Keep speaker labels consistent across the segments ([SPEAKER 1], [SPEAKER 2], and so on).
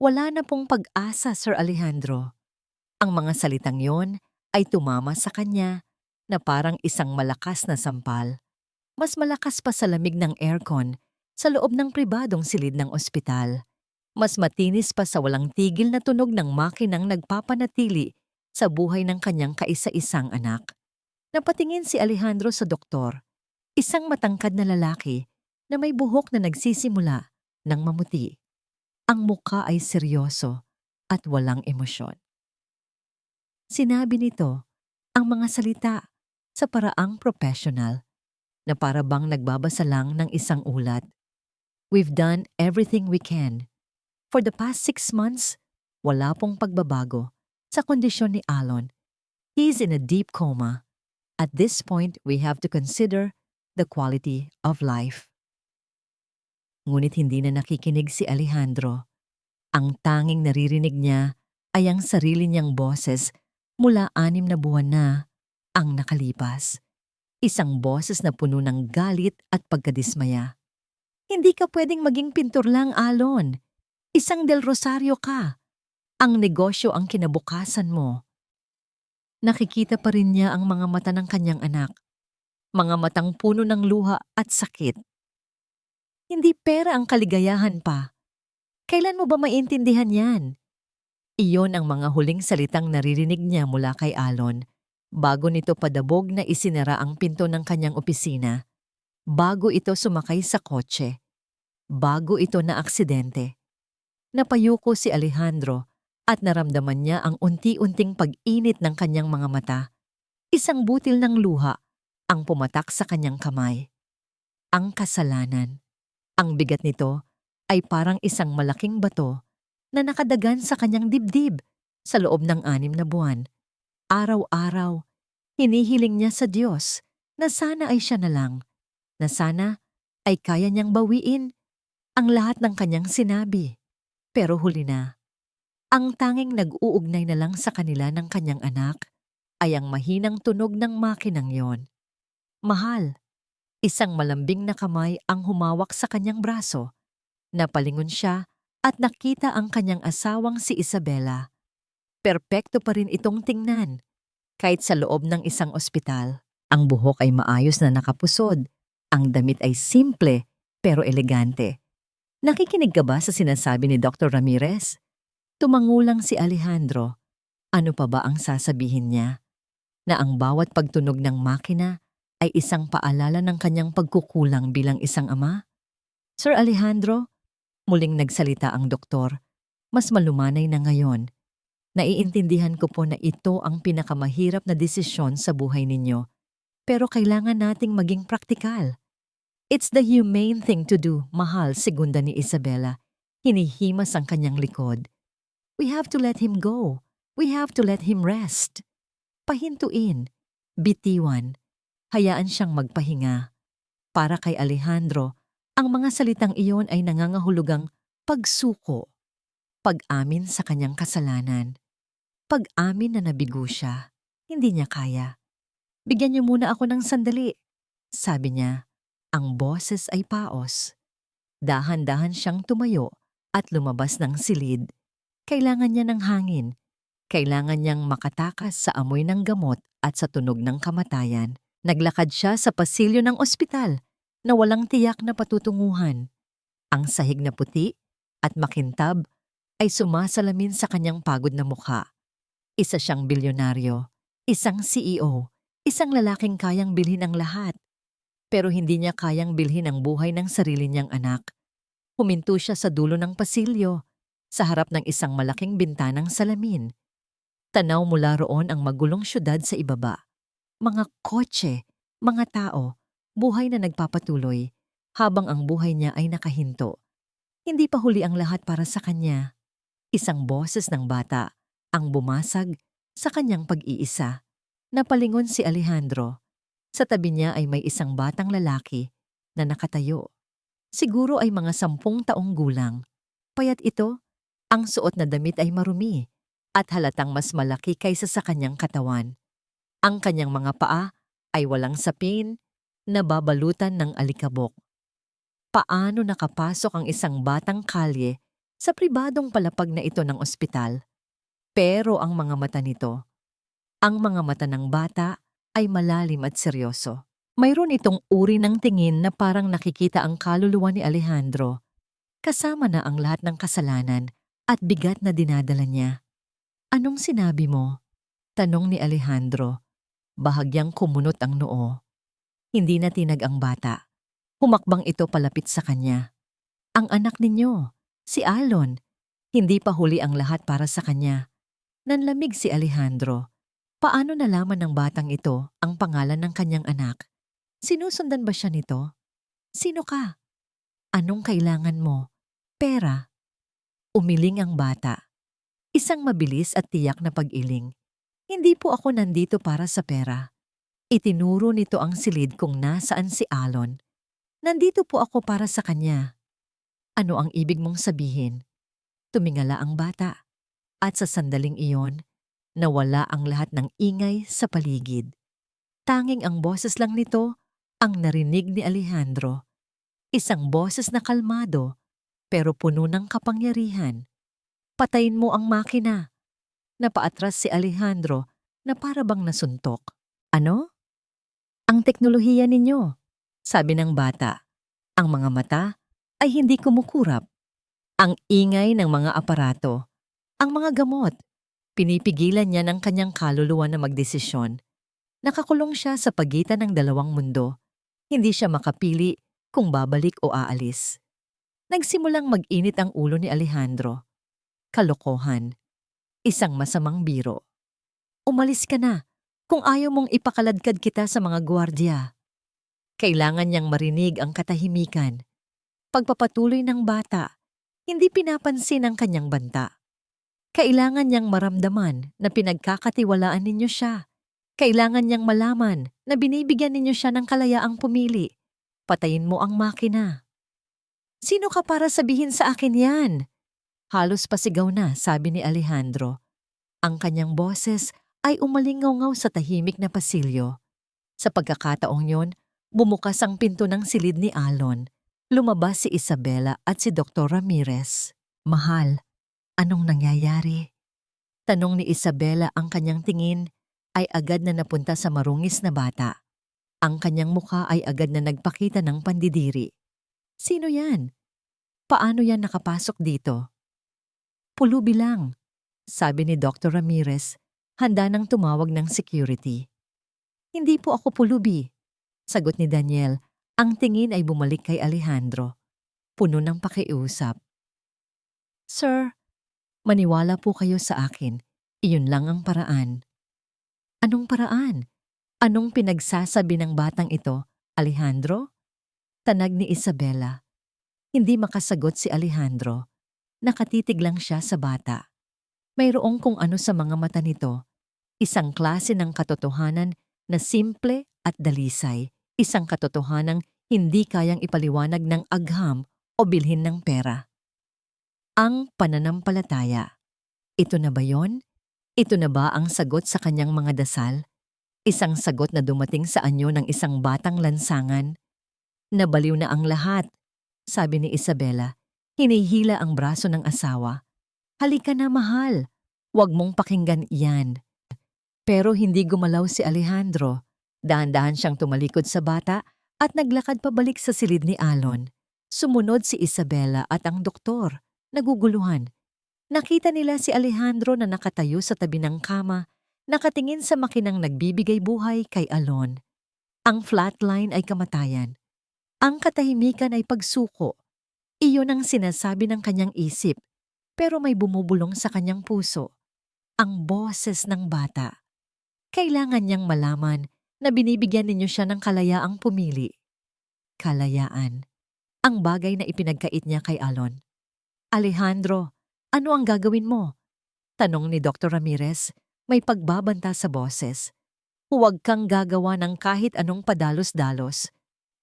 [SPEAKER 1] Wala na pong pag-asa, Sir Alejandro. Ang mga salitang yon ay tumama sa kanya na parang isang malakas na sampal. Mas malakas pa sa lamig ng aircon sa loob ng pribadong silid ng ospital. Mas matinis pa sa walang tigil na tunog ng makinang nagpapanatili sa buhay ng kanyang kaisa-isang anak. Napatingin si Alejandro sa doktor, isang matangkad na lalaki na may buhok na nagsisimula ng mamuti. Ang muka ay seryoso at walang emosyon. Sinabi nito ang mga salita sa paraang professional na para bang nagbabasa lang ng isang ulat. We've done everything we can. For the past 6 months, wala pong pagbabago sa kondisyon ni Alon. He's in a deep coma. At this point, we have to consider the quality of life. Ngunit hindi na nakikinig si Alejandro. Ang tanging naririnig niya ay ang sarili niyang boses mula 6 na buwan na ang nakalipas. Isang boses na puno ng galit at pagkadismaya. Hindi ka pwedeng maging pintor lang, Alon. Isang Del Rosario ka. Ang negosyo ang kinabukasan mo. Nakikita pa rin niya ang mga mata ng kanyang anak. Mga matang puno ng luha at sakit. Hindi pera ang kaligayahan pa. Kailan mo ba maintindihan yan? Iyon ang mga huling salitang naririnig niya mula kay Alon bago nito padabog na isinara ang pinto ng kanyang opisina, bago ito sumakay sa kotse, bago ito na aksidente. Napayuko si Alejandro at naramdaman niya ang unti-unting pag-init ng kanyang mga mata. Isang butil ng luha ang pumatak sa kanyang kamay. Ang kasalanan. Ang bigat nito ay parang isang malaking bato na nakadagan sa kanyang dibdib sa loob ng 6 na buwan. Araw-araw, hinihiling niya sa Diyos na sana ay siya na lang, na sana ay kaya niyang bawiin ang lahat ng kanyang sinabi. Pero huli na, ang tanging nag-uugnay na lang sa kanila ng kanyang anak ay ang mahinang tunog ng makinang yon. Mahal, isang malambing na kamay ang humawak sa kanyang braso. Napalingon siya at nakita ang kanyang asawang si Isabela. Perpekto pa rin itong tingnan. Kahit sa loob ng isang ospital, ang buhok ay maayos na nakapusod. Ang damit ay simple pero elegante. Nakikinig ka ba sa sinasabi ni Dr. Ramirez? Tumangulang si Alejandro. Ano pa ba ang sasabihin niya? Na ang bawat pagtunog ng makina ay isang paalala ng kanyang pagkukulang bilang isang ama? Sir Alejandro, muling nagsalita ang doktor. Mas malumanay na ngayon. Naiintindihan ko po na ito ang pinakamahirap na desisyon sa buhay ninyo. Pero kailangan nating maging praktikal. It's the humane thing to do, mahal, segunda ni Isabela. Hinihimas ang kanyang likod. We have to let him go. We have to let him rest. Pahintuin, bitiwan, hayaan siyang magpahinga. Para kay Alejandro, ang mga salitang iyon ay nangangahulugang pagsuko, pag-amin sa kanyang kasalanan, pag-amin na nabigo siya, hindi niya kaya. Bigyan niyo muna ako ng sandali, sabi niya. Ang boses ay paos. Dahan-dahan siyang tumayo at lumabas ng silid. Kailangan niya ng hangin. Kailangan niyang makatakas sa amoy ng gamot at sa tunog ng kamatayan. Naglakad siya sa pasilyo ng ospital na walang tiyak na patutunguhan. Ang sahig na puti at makintab ay sumasalamin sa kanyang pagod na mukha. Isa siyang bilyonaryo, isang CEO, isang lalaking kayang bilhin ang lahat. Pero hindi niya kayang bilhin ang buhay ng sarili niyang anak. Huminto siya sa dulo ng pasilyo, sa harap ng isang malaking bintanang salamin. Tanaw mula roon ang magulong syudad sa ibaba. Mga kotse, mga tao, buhay na nagpapatuloy, habang ang buhay niya ay nakahinto. Hindi pa huli ang lahat para sa kanya. Isang boses ng bata ang bumasag sa kanyang pag-iisa. Napalingon si Alejandro. Sa tabi niya ay may isang batang lalaki na nakatayo. Siguro ay mga 10 taong gulang. Payat ito, ang suot na damit ay marumi at halatang mas malaki kaysa sa kanyang katawan. Ang kanyang mga paa ay walang sapin, nababalutan ng alikabok. Paano nakapasok ang isang batang kalye sa pribadong palapag na ito ng ospital. Pero ang mga mata nito, ang mga mata ng bata ay malalim at seryoso. Mayroon itong uri ng tingin na parang nakikita ang kaluluwa ni Alejandro, kasama na ang lahat ng kasalanan at bigat na dinadala niya. Anong sinabi mo? Tanong ni Alejandro. Bahagyang kumunot ang noo. Hindi na tinag ang bata. Humakbang ito palapit sa kanya. Ang anak ninyo, si Alon. Hindi pa huli ang lahat para sa kanya. Nanlamig si Alejandro. Paano nalaman ng batang ito ang pangalan ng kanyang anak? Sinusundan ba siya nito? Sino ka? Anong kailangan mo? Pera. Umiling ang bata. Isang mabilis at tiyak na pag-iling. Hindi po ako nandito para sa pera. Itinuro nito ang silid kung nasaan si Alon. Nandito po ako para sa kanya. Ano ang ibig mong sabihin? Tumingala ang bata. At sa sandaling iyon, nawala ang lahat ng ingay sa paligid. Tanging ang boses lang nito ang narinig ni Alejandro. Isang boses na kalmado pero puno ng kapangyarihan. Patayin mo ang makina. Napaatras si Alejandro na para bang nasuntok. Ano? Ang teknolohiya ninyo, sabi ng bata. Ang mga mata ay hindi kumukurap. Ang ingay ng mga aparato, ang mga gamot. Pinipigilan niya ng kanyang kaluluwa na magdesisyon. Nakakulong siya sa pagitan ng dalawang mundo. Hindi siya makapili kung babalik o aalis. Nagsimulang mag-init ang ulo ni Alejandro. Kalokohan. Isang masamang biro. Umalis ka na kung ayaw mong ipakaladkad kita sa mga gwardiya. Kailangan niyang marinig ang katahimikan. Pagpapatuloy ng bata, hindi pinapansin ang kanyang banta. Kailangan niyang maramdaman na pinagkakatiwalaan ninyo siya. Kailangan niyang malaman na binibigyan ninyo siya ng kalayaang pumili. Patayin mo ang makina. Sino ka para sabihin sa akin yan? Halos pasigaw na, sabi ni Alejandro. Ang kanyang boses ay umalingaw-ngaw sa tahimik na pasilyo. Sa pagkakataong yon, bumukas ang pinto ng silid ni Alon. Lumabas si Isabela at si Dr. Ramirez. Mahal, anong nangyayari? Tanong ni Isabela. Ang kanyang tingin ay agad na napunta sa marungis na bata. Ang kanyang mukha ay agad na nagpakita ng pandidiri. Sino yan? Paano yan nakapasok dito? Pulubi lang, sabi ni Dr. Ramirez, handa nang tumawag ng security. Hindi po ako pulubi, sagot ni Daniel. Ang tingin ay bumalik kay Alejandro, puno ng pakiusap. Sir, maniwala po kayo sa akin. Iyon lang ang paraan. Anong paraan? Anong pinagsasabi ng batang ito, Alejandro? Tanag ni Isabela. Hindi makasagot si Alejandro. Nakatitig lang siya sa bata. Mayroong kung ano sa mga mata nito. Isang klase ng katotohanan na simple at dalisay. Isang katotohanang hindi kayang ipaliwanag ng agham o bilhin ng pera. Ang pananampalataya. Ito na ba yon? Ito na ba ang sagot sa kanyang mga dasal? Isang sagot na dumating sa anyo ng isang batang lansangan. Nabaliw na ang lahat, sabi ni Isabela. Hinihila ang braso ng asawa. Halika na, mahal. Huwag mong pakinggan iyan. Pero hindi gumalaw si Alejandro. Dahan-dahan siyang tumalikod sa bata at naglakad pabalik sa silid ni Alon. Sumunod si Isabela at ang doktor, naguguluhan. Nakita nila si Alejandro na nakatayo sa tabi ng kama, nakatingin sa makinang nagbibigay buhay kay Alon. Ang flatline ay kamatayan. Ang katahimikan ay pagsuko. Iyon ang sinasabi ng kanyang isip, pero may bumubulong sa kanyang puso. Ang boses ng bata. Kailangan niyang malaman na binibigyan ninyo siya ng kalayaang pumili. Kalayaan. Ang bagay na ipinagkait niya kay Alon. Alejandro, ano ang gagawin mo? Tanong ni Dr. Ramirez, may pagbabanta sa boses. Huwag kang gagawa ng kahit anong padalos-dalos.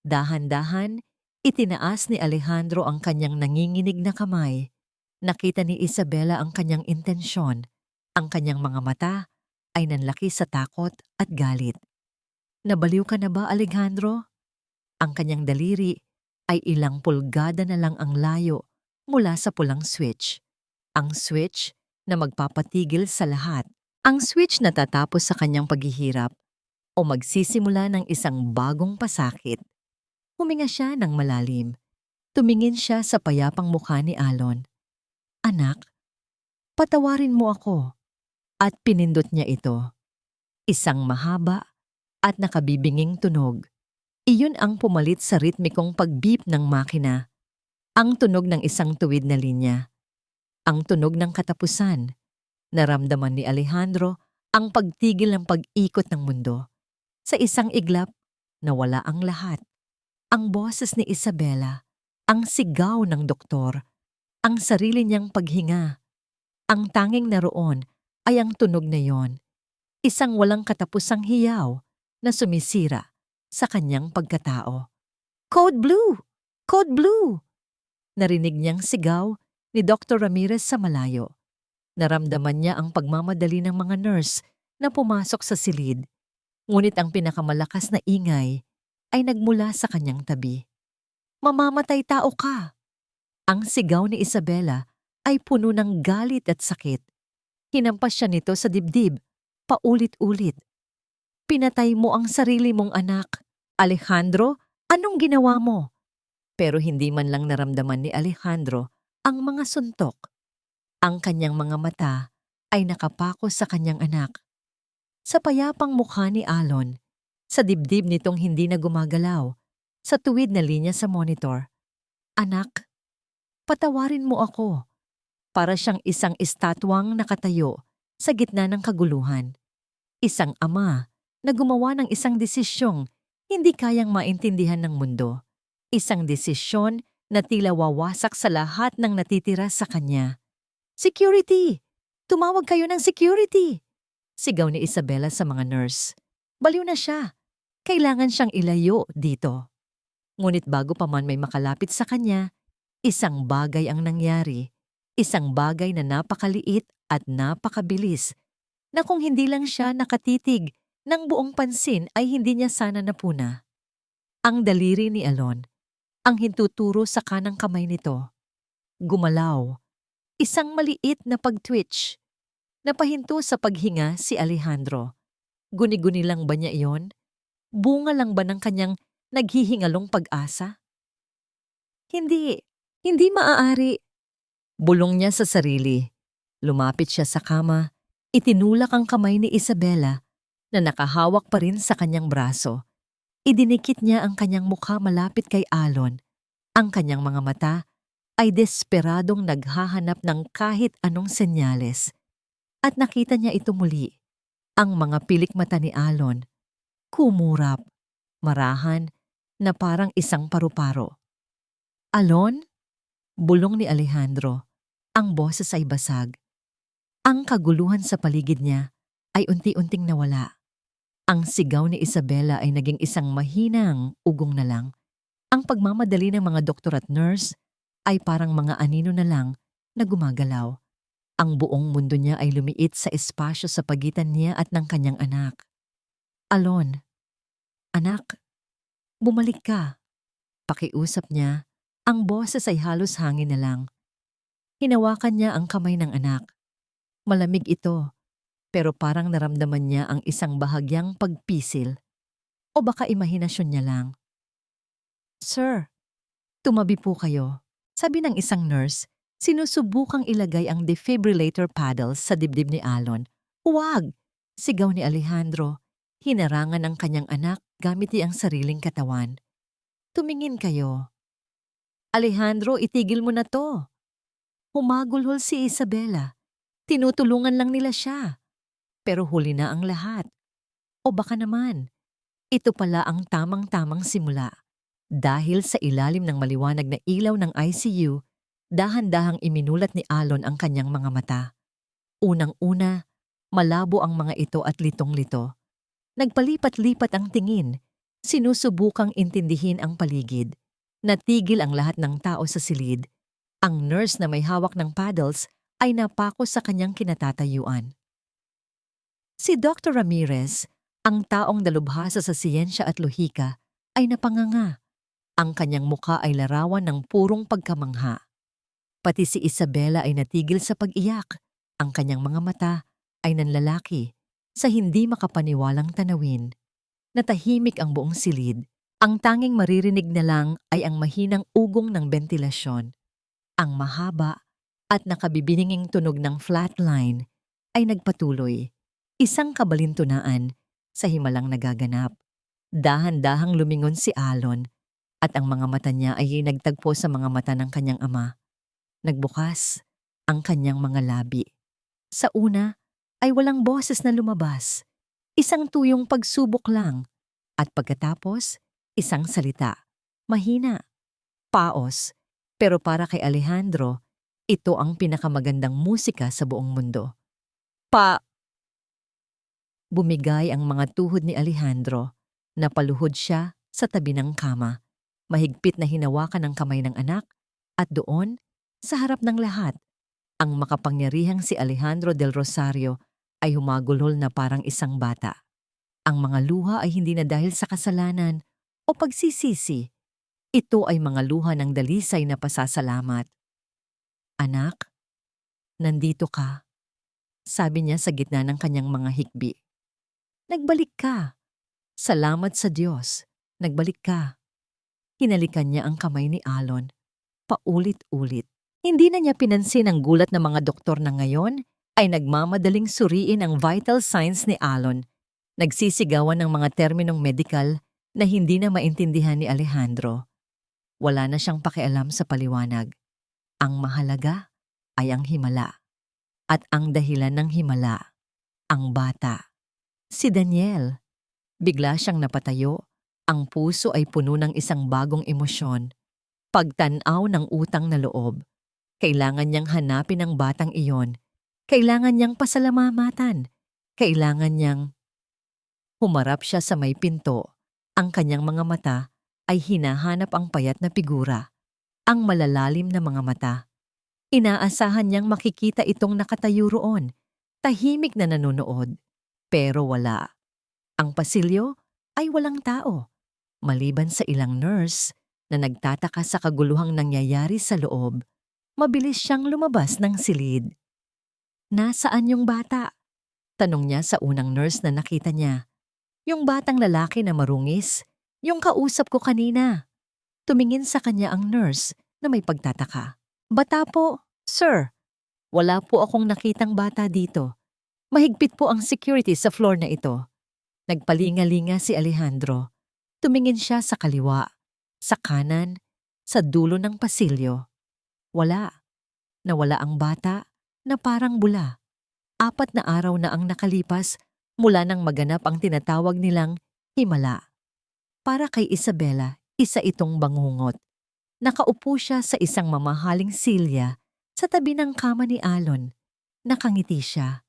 [SPEAKER 1] Dahan-dahan, itinaas ni Alejandro ang kanyang nanginginig na kamay. Nakita ni Isabela ang kanyang intensyon. Ang kanyang mga mata ay nanlaki sa takot at galit. Nabaliw ka na ba, Alejandro? Ang kanyang daliri ay ilang pulgada na lang ang layo mula sa pulang switch. Ang switch na magpapatigil sa lahat. Ang switch na tatapos sa kanyang paghihirap o magsisimula ng isang bagong pasakit. Huminga siya ng malalim. Tumingin siya sa payapang mukha ni Alon. Anak, patawarin mo ako. At pinindot niya ito. Isang mahaba at nakabibinging tunog. Iyon ang pumalit sa ritmikong pag-beep ng makina. Ang tunog ng isang tuwid na linya. Ang tunog ng katapusan. Naramdaman ni Alejandro ang pagtigil ng pag-ikot ng mundo. Sa isang iglap, nawala ang lahat. Ang boses ni Isabela, ang sigaw ng doktor, ang sarili niyang paghinga. Ang tanging naroon ay ang tunog na yon. Isang walang katapusang hiyaw na sumisira sa kanyang pagkatao. Code Blue! Code Blue! Narinig niyang sigaw ni Dr. Ramirez sa malayo. Naramdaman niya ang pagmamadali ng mga nurse na pumasok sa silid. Ngunit ang pinakamalakas na ingay ay nagmula sa kanyang tabi. Mamamatay tao ka! Ang sigaw ni Isabela ay puno ng galit at sakit. Hinampas siya nito sa dibdib, paulit-ulit. Pinatay mo ang sarili mong anak. Alejandro, anong ginawa mo? Pero hindi man lang naramdaman ni Alejandro ang mga suntok. Ang kanyang mga mata ay nakapako sa kanyang anak. Sa payapang mukha ni Alon, sa dibdib nitong hindi na gumagalaw, sa tuwid na linya sa monitor. Anak, patawarin mo ako. Para siyang isang estatwang nakatayo sa gitna ng kaguluhan. Isang ama na gumawa ng isang desisyong hindi kayang maintindihan ng mundo. Isang desisyon na tila wawasak sa lahat ng natitira sa kanya. Security! Tumawag kayo ng security! Sigaw ni Isabela sa mga nurse. Baliw na siya. Kailangan siyang ilayo dito. Ngunit bago pa man may makalapit sa kanya, isang bagay ang nangyari. Isang bagay na napakaliit at napakabilis na kung hindi lang siya nakatitig ng buong pansin ay hindi niya sana napuna. Ang daliri ni Alon, ang hintuturo sa kanang kamay nito. Gumalaw. Isang maliit na pag-twitch. Napahinto sa paghinga si Alejandro. Guni-guni lang ba niya iyon? Bunga lang ba ng kanyang naghihingalong pag-asa? Hindi. Hindi maaari. Bulong niya sa sarili. Lumapit siya sa kama. Itinulak ang kamay ni Isabela na nakahawak pa rin sa kanyang braso. Idinikit niya ang kanyang mukha malapit kay Alon. Ang kanyang mga mata ay desperadong naghahanap ng kahit anong senyales. At nakita niya ito muli. Ang mga pilik mata ni Alon, kumurap, marahan, na parang isang paru-paro. Alon? Bulong ni Alejandro. Ang boses ay basag. Ang kaguluhan sa paligid niya ay unti-unting nawala. Ang sigaw ni Isabela ay naging isang mahinang ugong na lang. Ang pagmamadali ng mga doktor at nurse ay parang mga anino na lang na gumagalaw. Ang buong mundo niya ay lumiit sa espasyo sa pagitan niya at ng kanyang anak. Alon, anak, bumalik ka. Pakiusap niya, ang boses ay halos hangin na lang. Hinawakan niya ang kamay ng anak. Malamig ito, pero parang naramdaman niya ang isang bahagyang pagpisil. O baka imahinasyon niya lang. Sir, tumabi po kayo. Sabi ng isang nurse, sinusubukang ilagay ang defibrillator paddles sa dibdib ni Alon. Huwag! Sigaw ni Alejandro. Hinarangan ang kanyang anak gamit ang sariling katawan. Tumingin kayo. Alejandro, itigil mo na to. Humagulhol si Isabela. Tinutulungan lang nila siya. Pero huli na ang lahat. O baka naman, ito pala ang tamang-tamang simula. Dahil sa ilalim ng maliwanag na ilaw ng ICU, dahan-dahang iminulat ni Alon ang kanyang mga mata. Unang-una, malabo ang mga ito at litong-lito. Nagpalipat-lipat ang tingin, sinusubukang intindihin ang paligid. Natigil ang lahat ng tao sa silid. Ang nurse na may hawak ng paddles ay napako sa kanyang kinatatayuan. Si Dr. Ramirez, ang taong dalubhasa sa siyensya at lohika, ay napanganga. Ang kanyang mukha ay larawan ng purong pagkamangha. Pati si Isabela ay natigil sa pag-iyak. Ang kanyang mga mata ay nanlalaki sa hindi makapaniwalang tanawin. Natahimik ang buong silid. Ang tanging maririnig na lang ay ang mahinang ugong ng bentilasyon. Ang mahaba at nakabibininging tunog ng flatline ay nagpatuloy. Isang kabalintunaan sa himalang nagaganap. Dahan-dahang lumingon si Alon at ang mga mata niya ay nagtagpo sa mga mata ng kanyang ama. Nagbukas ang kanyang mga labi. Sa una ay walang boses na lumabas. Isang tuyong pagsubok lang. At pagkatapos, isang salita. Mahina. Paos. Pero para kay Alejandro, ito ang pinakamagandang musika sa buong mundo. Bumigay ang mga tuhod ni Alejandro. Napaluhod siya sa tabi ng kama. Mahigpit na hinawakan ang kamay ng anak at doon, sa harap ng lahat, ang makapangyarihang si Alejandro del Rosario ay humagulhol na parang isang bata. Ang mga luha ay hindi na dahil sa kasalanan o pagsisisi. Ito ay mga luha ng dalisay na pasasalamat. Anak, nandito ka, sabi niya sa gitna ng kanyang mga hikbi. Nagbalik ka. Salamat sa Diyos. Nagbalik ka. Hinalikan niya ang kamay ni Alon. Paulit-ulit. Hindi na niya pinansin ang gulat ng mga doktor na ngayon ay nagmamadaling suriin ang vital signs ni Alon. Nagsisigawan ng mga terminong medikal na hindi na maintindihan ni Alejandro. Wala na siyang pakialam sa paliwanag. Ang mahalaga ay ang himala. At ang dahilan ng himala, ang bata. Si Daniel. Bigla siyang napatayo. Ang puso ay puno ng isang bagong emosyon. Pagtanaw ng utang na loob. Kailangan niyang hanapin ang batang iyon. Kailangan niyang pasalamatan. Kailangan niyang... Humarap siya sa may pinto. Ang kanyang mga mata ay hinahanap ang payat na figura. Ang malalalim na mga mata. Inaasahan niyang makikita itong nakatayo roon. Tahimik na nanonood. Pero wala. Ang pasilyo ay walang tao. Maliban sa ilang nurse na nagtataka sa kaguluhang nangyayari sa loob, mabilis siyang lumabas ng silid. Nasaan yung bata? Tanong niya sa unang nurse na nakita niya. Yung batang lalaki na marungis, yung kausap ko kanina. Tumingin sa kanya ang nurse na may pagtataka. Bata po, sir. Wala po akong nakitang bata dito. Mahigpit po ang security sa floor na ito. Nagpalinga-linga si Alejandro. Tumingin siya sa kaliwa, sa kanan, sa dulo ng pasilyo. Wala. Nawala ang bata na parang bula. 4 na araw na ang nakalipas mula nang maganap ang tinatawag nilang himala. Para kay Isabela, isa itong bangungot. Nakaupo siya sa isang mamahaling silya sa tabi ng kama ni Alon. Nakangiti siya.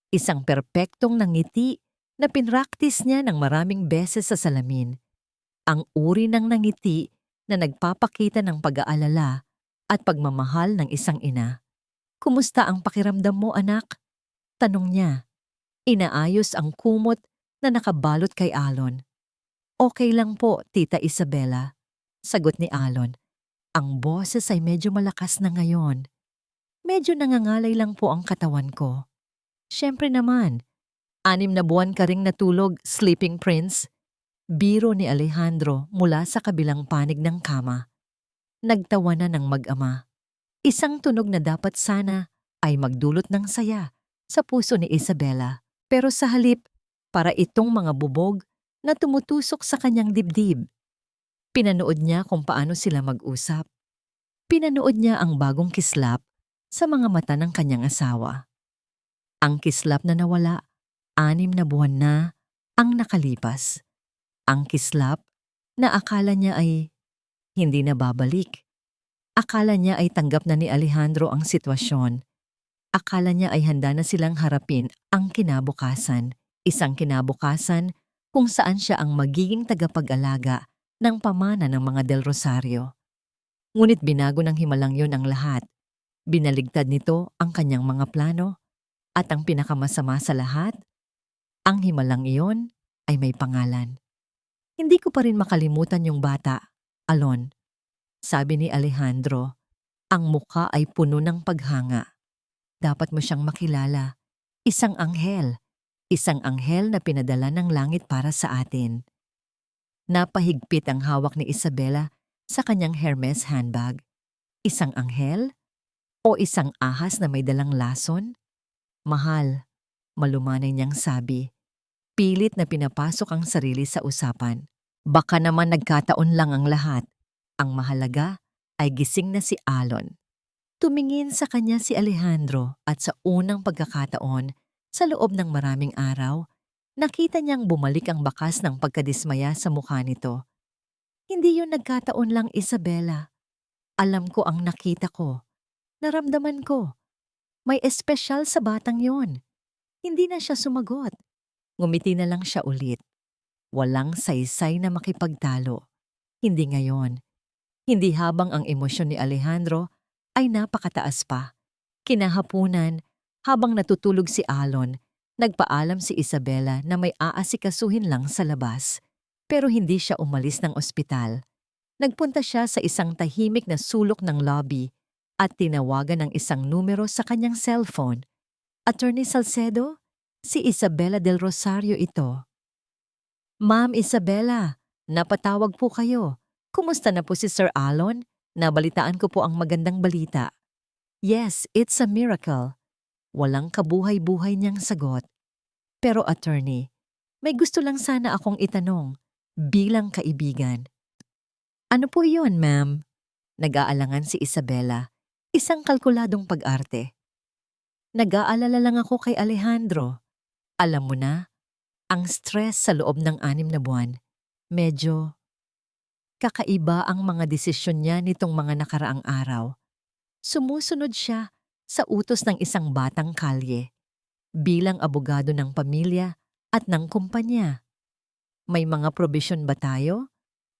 [SPEAKER 1] Isang perpektong nangiti na pinraktis niya ng maraming beses sa salamin. Ang uri ng nangiti na nagpapakita ng pag-aalala at pagmamahal ng isang ina. Kumusta ang pakiramdam mo, anak? Tanong niya. Inaayos ang kumot na nakabalot kay Alon. Okay lang po, Tita Isabela. Sagot ni Alon. Ang boses ay medyo malakas na ngayon. Medyo nangangalay lang po ang katawan ko. Siyempre naman, 6 na buwan ka ring natulog, sleeping prince. Biro ni Alejandro mula sa kabilang panig ng kama. Nagtawanan ng mag-ama. Isang tunog na dapat sana ay magdulot ng saya sa puso ni Isabela. Pero sa halip, para itong mga bubog na tumutusok sa kanyang dibdib. Pinanood niya kung paano sila mag-usap. Pinanood niya ang bagong kislap sa mga mata ng kanyang asawa. Ang kislap na nawala, 6 na buwan na ang nakalipas. Ang kislap na akala niya ay hindi na babalik. Akala niya ay tanggap na ni Alejandro ang sitwasyon. Akala niya ay handa na silang harapin ang kinabukasan. Isang kinabukasan kung saan siya ang magiging tagapag-alaga ng pamana ng mga Del Rosario. Ngunit binago ng himalang yon ang lahat. Binaligtad nito ang kanyang mga plano at ang pinakamasama sa lahat, ang himalang iyon ay may pangalan. Hindi ko pa rin makalimutan yung bata, Alon. Sabi ni Alejandro, Ang mukha ay puno ng paghanga. Dapat mo siyang makilala. Isang anghel. Isang anghel na pinadala ng langit para sa atin. Napahigpit ang hawak ni Isabela sa kanyang Hermes handbag. Isang anghel? O isang ahas na may dalang lason? Mahal, malumanay niyang sabi. Pilit na pinapasok ang sarili sa usapan. Baka naman nagkataon lang ang lahat. Ang mahalaga ay gising na si Alon. Tumingin sa kanya si Alejandro at sa unang pagkakataon, sa loob ng maraming araw, nakita niyang bumalik ang bakas ng pagkadismaya sa mukha nito. Hindi yun nagkataon lang, Isabela. Alam ko ang nakita ko. Naramdaman ko. May espesyal sa batang yon. Hindi na siya sumagot. Ngumiti na lang siya ulit. Walang saysay na makipagtalo. Hindi ngayon. Hindi habang ang emosyon ni Alejandro ay napakataas pa. Kinahapunan, habang natutulog si Alon, nagpaalam si Isabela na may aasikasuhin lang sa labas. Pero hindi siya umalis ng ospital. Nagpunta siya sa isang tahimik na sulok ng lobby at tinawagan ng isang numero sa kanyang cellphone. Attorney Salcedo? Si Isabela del Rosario ito. Ma'am Isabela, napatawag po kayo. Kumusta na po si Sir Alon? Nabalitaan ko po ang magandang balita. Yes, it's a miracle. Walang kabuhay-buhay niyang sagot. Pero attorney, may gusto lang sana akong itanong bilang kaibigan. Ano po iyon, ma'am? Nag-aalangan si Isabela, isang kalkuladong pag-arte. Nag-aalala lang ako kay Alejandro. Alam mo na, ang stress sa loob ng 6 na buwan, medyo kakaiba ang mga desisyon niya nitong mga nakaraang araw. Sumusunod siya sa utos ng isang batang kalye bilang abogado ng pamilya at ng kumpanya. May mga probisyon ba tayo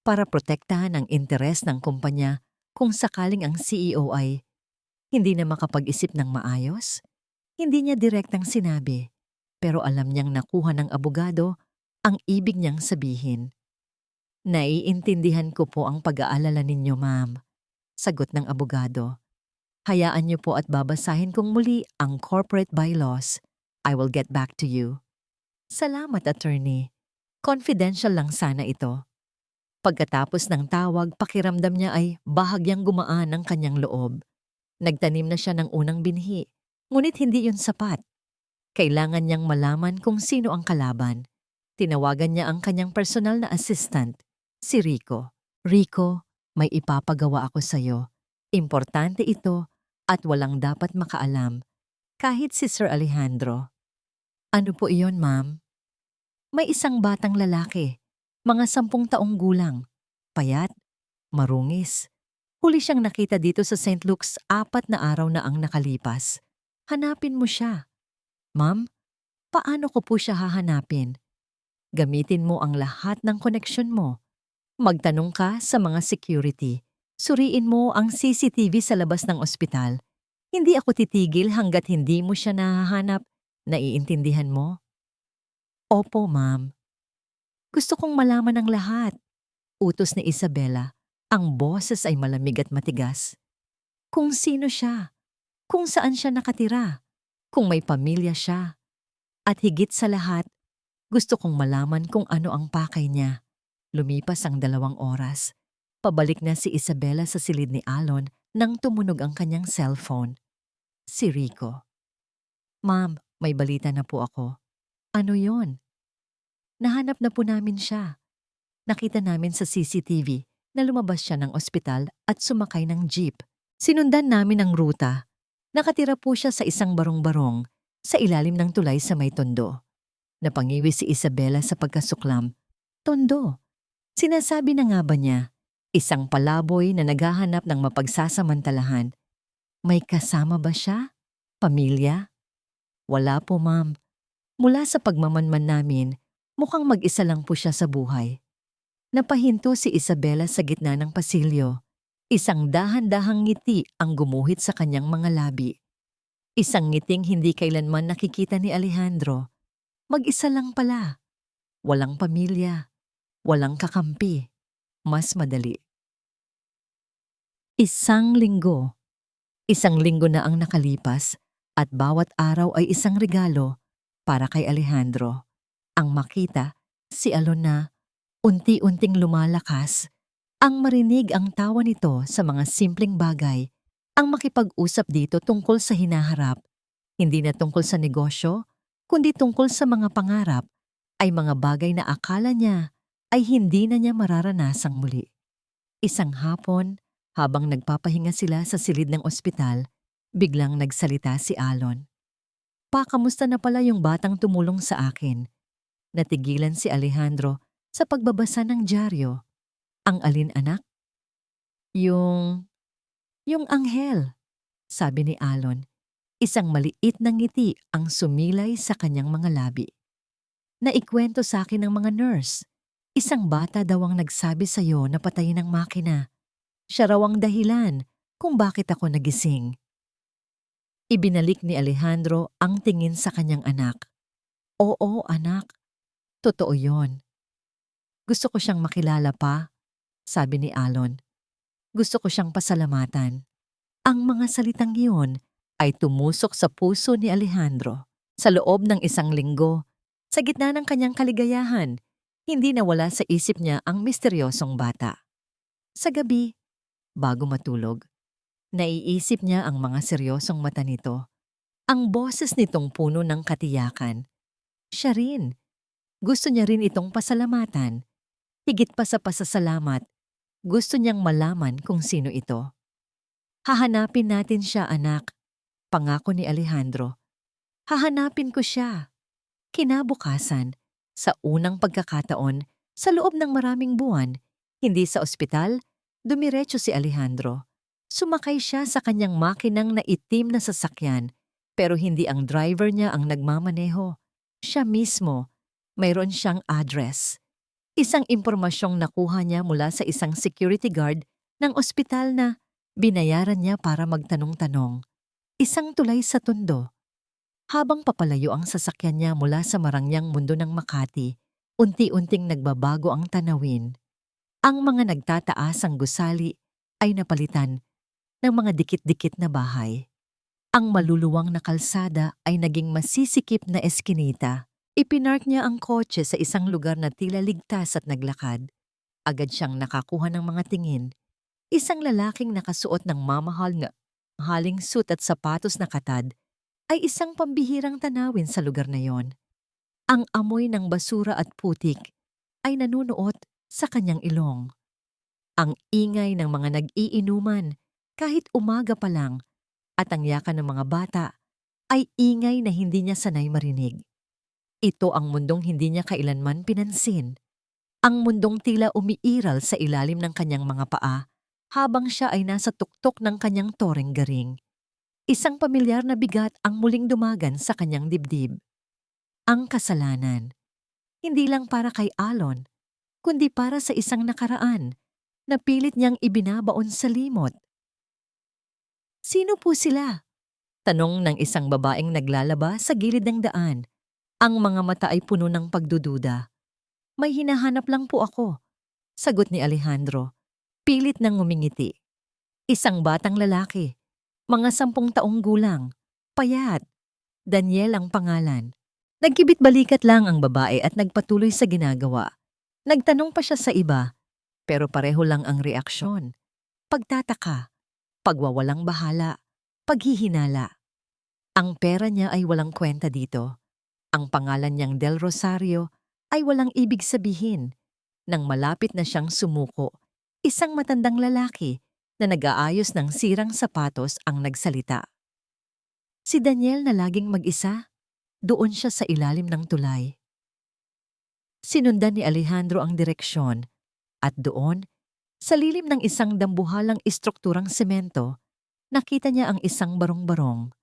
[SPEAKER 1] para protektahan ang interes ng kumpanya kung sakaling ang CEO ay hindi na makapag-isip ng maayos? Hindi niya direktang sinabi, pero alam niyang nakuha ng abogado ang ibig niyang sabihin. Naiintindihan ko po ang pag-aalala ninyo, ma'am. Sagot ng abogado. Hayaan niyo po at babasahin kong muli ang corporate bylaws. I will get back to you. Salamat, attorney. Confidential lang sana ito. Pagkatapos ng tawag, pakiramdam niya ay bahagyang gumaan ang kanyang loob. Nagtanim na siya ng unang binhi, ngunit hindi yun sapat. Kailangan niyang malaman kung sino ang kalaban. Tinawagan niya ang kanyang personal na assistant, si Rico. Rico, may ipapagawa ako sa'yo. Importante ito at walang dapat makaalam, kahit si Sir Alejandro. Ano po iyon, ma'am? May isang batang lalaki, mga 10 taong gulang, payat, marungis. Huli siyang nakita dito sa St. Luke's 4 na araw na ang nakalipas. Hanapin mo siya. Ma'am, paano ko po siya hahanapin? Gamitin mo ang lahat ng koneksyon mo. Magtanong ka sa mga security. Suriin mo ang CCTV sa labas ng ospital. Hindi ako titigil hanggat hindi mo siya nahahanap. Naiintindihan mo? Opo, ma'am. Gusto kong malaman ang lahat. Utos ni Isabela. Ang boses ay malamig at matigas. Kung sino siya, kung saan siya nakatira, kung may pamilya siya. At higit sa lahat, gusto kong malaman kung ano ang pakay niya. Lumipas ang 2 oras. Pabalik na si Isabela sa silid ni Alon nang tumunog ang kanyang cellphone. Si Rico. Ma'am, may balita na po ako. Ano yon? Nahanap na po namin siya. Nakita namin sa CCTV na lumabas siya ng ospital at sumakay ng jeep. Sinundan namin ang ruta. Nakatira po siya sa isang barong-barong sa ilalim ng tulay sa may tondo. Napangiwi si Isabela sa pagkasuklam. Tondo. Sinasabi na nga ba niya, isang palaboy na naghahanap ng mapagsasamantalahan. May kasama ba siya? Pamilya? Wala po, ma'am. Mula sa pagmamanman namin, mukhang mag-isa lang po siya sa buhay. Napahinto si Isabela sa gitna ng pasilyo. Isang dahan-dahang ngiti ang gumuhit sa kanyang mga labi. Isang ngiting hindi kailanman nakikita ni Alejandro. Mag-isa lang pala. Walang pamilya. Walang kakampi. Mas madali. 1 linggo. Isang linggo na ang nakalipas at bawat araw ay isang regalo para kay Alejandro. Ang makita, si Alon na unti-unting lumalakas, ang marinig ang tawa nito sa mga simpleng bagay, ang makipag-usap dito tungkol sa hinaharap, hindi na tungkol sa negosyo, kundi tungkol sa mga pangarap, ay mga bagay na akala niya ay hindi na niya mararanasang muli. Isang hapon, habang nagpapahinga sila sa silid ng ospital, biglang nagsalita si Alon. Pa, kamusta na pala yung batang tumulong sa akin? Natigilan si Alejandro sa pagbabasa ng dyaryo. Ang alin, anak? Yung anghel, sabi ni Alon. Isang maliit na ngiti ang sumilay sa kanyang mga labi. Naikwento sa akin ng mga nurse. Isang bata daw ang nagsabi sa'yo na patayin ng makina. Siya raw ang dahilan kung bakit ako nagising. Ibinalik ni Alejandro ang tingin sa kanyang anak. Oo, anak. Totoo yon. Gusto ko siyang makilala pa, sabi ni Alon. Gusto ko siyang pasalamatan. Ang mga salitang iyon ay tumusok sa puso ni Alejandro. Sa loob ng isang linggo, sa gitna ng kanyang kaligayahan, hindi nawala sa isip niya ang misteryosong bata. Sa gabi, bago matulog, naiisip niya ang mga seryosong mata nito. Ang boses nitong puno ng katiyakan. Siya rin. Gusto niya rin itong pasalamatan. Higit pa sa pasasalamat, gusto niyang malaman kung sino ito. Hahanapin natin siya, anak. Pangako ni Alejandro. Hahanapin ko siya. Kinabukasan, sa unang pagkakataon, sa loob ng maraming buwan, hindi sa ospital, dumiretso si Alejandro. Sumakay siya sa kanyang makinang na itim na sasakyan, pero hindi ang driver niya ang nagmamaneho. Siya mismo. Mayroon siyang address. Isang impormasyong nakuha niya mula sa isang security guard ng ospital na binayaran niya para magtanong-tanong. Isang tulay sa tondo. Habang papalayo ang sasakyan niya mula sa marangyang mundo ng Makati, unti-unting nagbabago ang tanawin. Ang mga nagtataasang gusali ay napalitan ng mga dikit-dikit na bahay. Ang maluluwang na kalsada ay naging masisikip na eskinita. Ipinark niya ang kotse sa isang lugar na tila ligtas at naglakad. Agad siyang nakakuha ng mga tingin. Isang lalaking nakasuot ng mahaling suit at sapatos na katad ay isang pambihirang tanawin sa lugar na yon. Ang amoy ng basura at putik ay nanunuot sa kanyang ilong. Ang ingay ng mga nag-iinuman kahit umaga pa lang at ang yakan ng mga bata ay ingay na hindi niya sanay marinig. Ito ang mundong hindi niya kailanman pinansin. Ang mundong tila umiiral sa ilalim ng kanyang mga paa habang siya ay nasa tuktok ng kanyang toreng garing. Isang pamilyar na bigat ang muling dumagan sa kanyang dibdib. Ang kasalanan. Hindi lang para kay Alon, kundi para sa isang nakaraan na pilit niyang ibinabaon sa limot. Sino po sila? Tanong ng isang babaeng naglalaba sa gilid ng daan. Ang mga mata ay puno ng pagdududa. May hinahanap lang po ako, sagot ni Alejandro. Pilit nang ngumingiti. Isang batang lalaki, mga 10 taong gulang, payat. Daniel ang pangalan. Nagkibit-balikat lang ang babae at nagpatuloy sa ginagawa. Nagtanong pa siya sa iba, pero pareho lang ang reaksyon. Pagtataka, pagwawalang bahala, paghihinala. Ang pera niya ay walang kwenta dito. Ang pangalan niyang Del Rosario ay walang ibig sabihin. Nang malapit na siyang sumuko, isang matandang lalaki na nag-aayos ng sirang sapatos ang nagsalita. Si Daniel na laging mag-isa, doon siya sa ilalim ng tulay. Sinundan ni Alejandro ang direksyon at doon, sa lilim ng isang dambuhalang istrukturang semento, nakita niya ang isang barong-barong.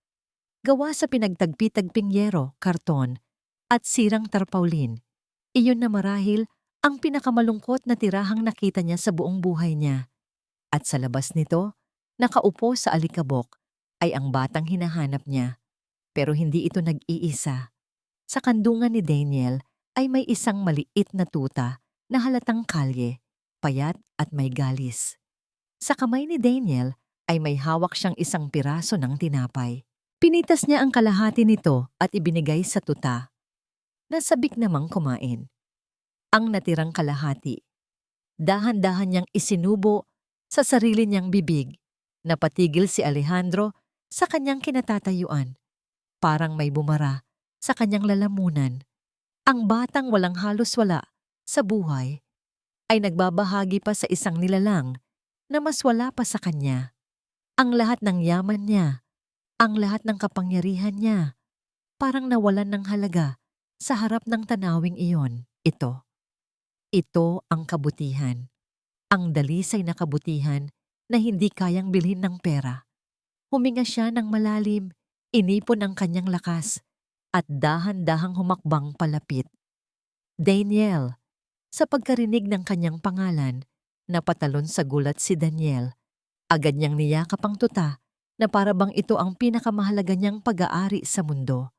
[SPEAKER 1] Gawa sa pinagtagpi-tagping yero, karton, at sirang tarpaulin. Iyon na marahil ang pinakamalungkot na tirahang nakita niya sa buong buhay niya. At sa labas nito, nakaupo sa alikabok, ay ang batang hinahanap niya. Pero hindi ito nag-iisa. Sa kandungan ni Daniel ay may isang maliit na tuta na halatang kalye, payat at may galis. Sa kamay ni Daniel ay may hawak siyang isang piraso ng tinapay. Pinitas niya ang kalahati nito at ibinigay sa tuta. Nasabik namang kumain. Ang natirang kalahati, dahan-dahan niyang isinubo sa sarili niyang bibig. Napatigil si Alejandro sa kanyang kinatatayuan. Parang may bumara sa kanyang lalamunan. Ang batang walang halos wala sa buhay ay nagbabahagi pa sa isang nilalang na mas wala pa sa kanya. Ang lahat ng yaman niya, ang lahat ng kapangyarihan niya, parang nawalan ng halaga sa harap ng tanawing iyon. Ito ang kabutihan. Ang dalisay na kabutihan na hindi kayang bilhin ng pera. Huminga siya ng malalim, inipon ang kanyang lakas, at dahan-dahang humakbang palapit. Daniel! Sa pagkarinig ng kanyang pangalan, napatalon sa gulat si Daniel. Agad niyang niyakap ang tuta na para bang ito ang pinakamahalaga niyang pag-aari sa mundo.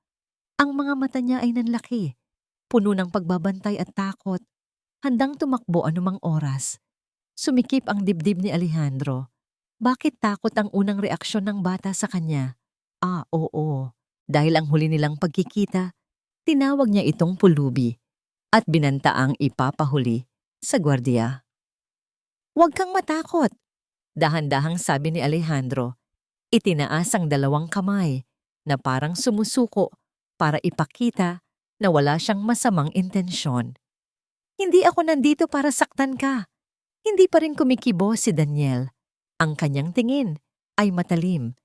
[SPEAKER 1] Ang mga mata niya ay nanlaki, puno ng pagbabantay at takot, handang tumakbo anumang oras. Sumikip ang dibdib ni Alejandro. Bakit takot ang unang reaksyon ng bata sa kanya? Oo. Dahil ang huli nilang pagkikita, tinawag niya itong pulubi at binantaang ipapahuli sa gwardiya. "Huwag kang matakot," dahan-dahang sabi ni Alejandro. Itinaas ang dalawang kamay na parang sumusuko para ipakita na wala siyang masamang intensyon. "Hindi ako nandito para saktan ka." Hindi pa rin kumikibo si Daniel. Ang kanyang tingin ay matalim.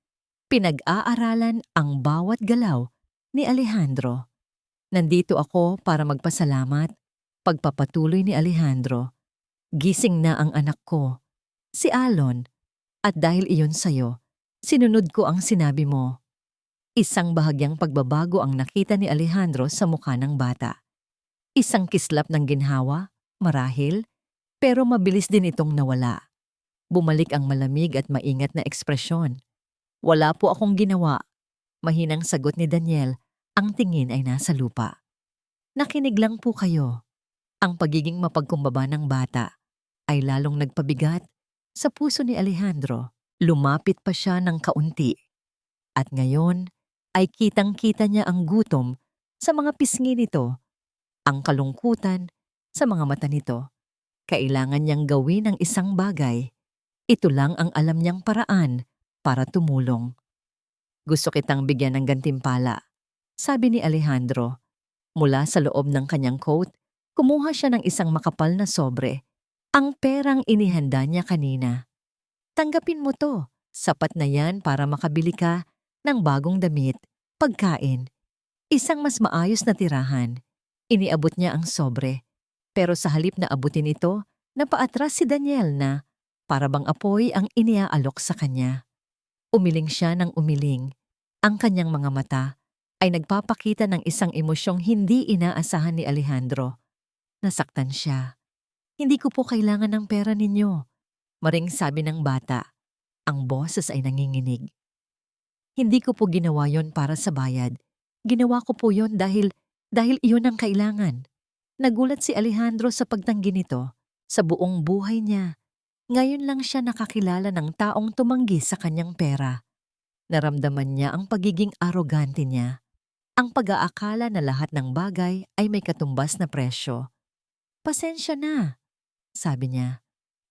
[SPEAKER 1] Pinag-aaralan ang bawat galaw ni Alejandro. "Nandito ako para magpasalamat." Pagpapatuloy ni Alejandro. "Gising na ang anak ko, si Alon, at dahil iyon sa'yo, sinunod ko ang sinabi mo." Isang bahagyang pagbabago ang nakita ni Alejandro sa mukha ng bata. Isang kislap ng ginhawa, marahil, pero mabilis din itong nawala. Bumalik ang malamig at maingat na ekspresyon. "Wala po akong ginawa." Mahinang sagot ni Daniel, ang tingin ay nasa lupa. "Nakinig lang po kayo." Ang pagiging mapagkumbaba ng bata ay lalong nagpabigat sa puso ni Alejandro. Lumapit pa siya ng kaunti. At ngayon ay kitang-kita niya ang gutom sa mga pisngi nito, ang kalungkutan sa mga mata nito. Kailangan niyang gawin ang isang bagay. Ito lang ang alam niyang paraan para tumulong. "Gusto kitang bigyan ng gantimpala," sabi ni Alejandro. Mula sa loob ng kanyang coat, kumuha siya ng isang makapal na sobre. Ang perang inihanda niya kanina. "Tanggapin mo to. Sapat na yan para makabili ka ng bagong damit, pagkain, isang mas maayos na tirahan." Iniabot niya ang sobre. Pero sa halip na abutin ito, napaatras si Daniel na para bang apoy ang iniaalok sa kanya. Umiling siya ng umiling. Ang kanyang mga mata ay nagpapakita ng isang emosyong hindi inaasahan ni Alejandro. Nasaktan siya. "Hindi ko po kailangan ng pera ninyo," maring sabi ng bata. Ang boses ay nanginginig. "Hindi ko po ginawa yon para sa bayad. Ginawa ko po yon dahil iyon ang kailangan." Nagulat si Alejandro sa pagtanggi nito. Sa buong buhay niya, ngayon lang siya nakakilala ng taong tumanggi sa kanyang pera. Naramdaman niya ang pagiging arogante niya, ang pag-aakala na lahat ng bagay ay may katumbas na presyo. "Pasensya na," sabi niya.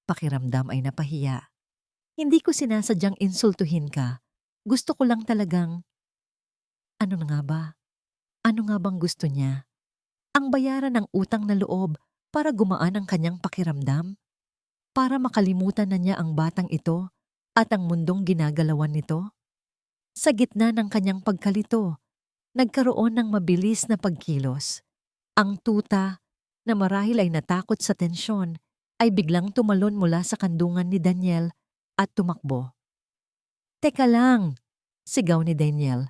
[SPEAKER 1] Pakiramdam ay napahiya. "Hindi ko sinasadyang insultuhin ka. Gusto ko lang talagang..." Ano na nga ba? Ano nga bang gusto niya? Ang bayaran ng utang na loob para gumaan ang kanyang pakiramdam? Para makalimutan na niya ang batang ito at ang mundong ginagalawan nito? Sa gitna ng kanyang pagkalito, nagkaroon ng mabilis na pagkilos. Ang tuta, na marahil ay natakot sa tensyon, ay biglang tumalon mula sa kandungan ni Daniel at tumakbo. "Teka lang!" sigaw ni Daniel.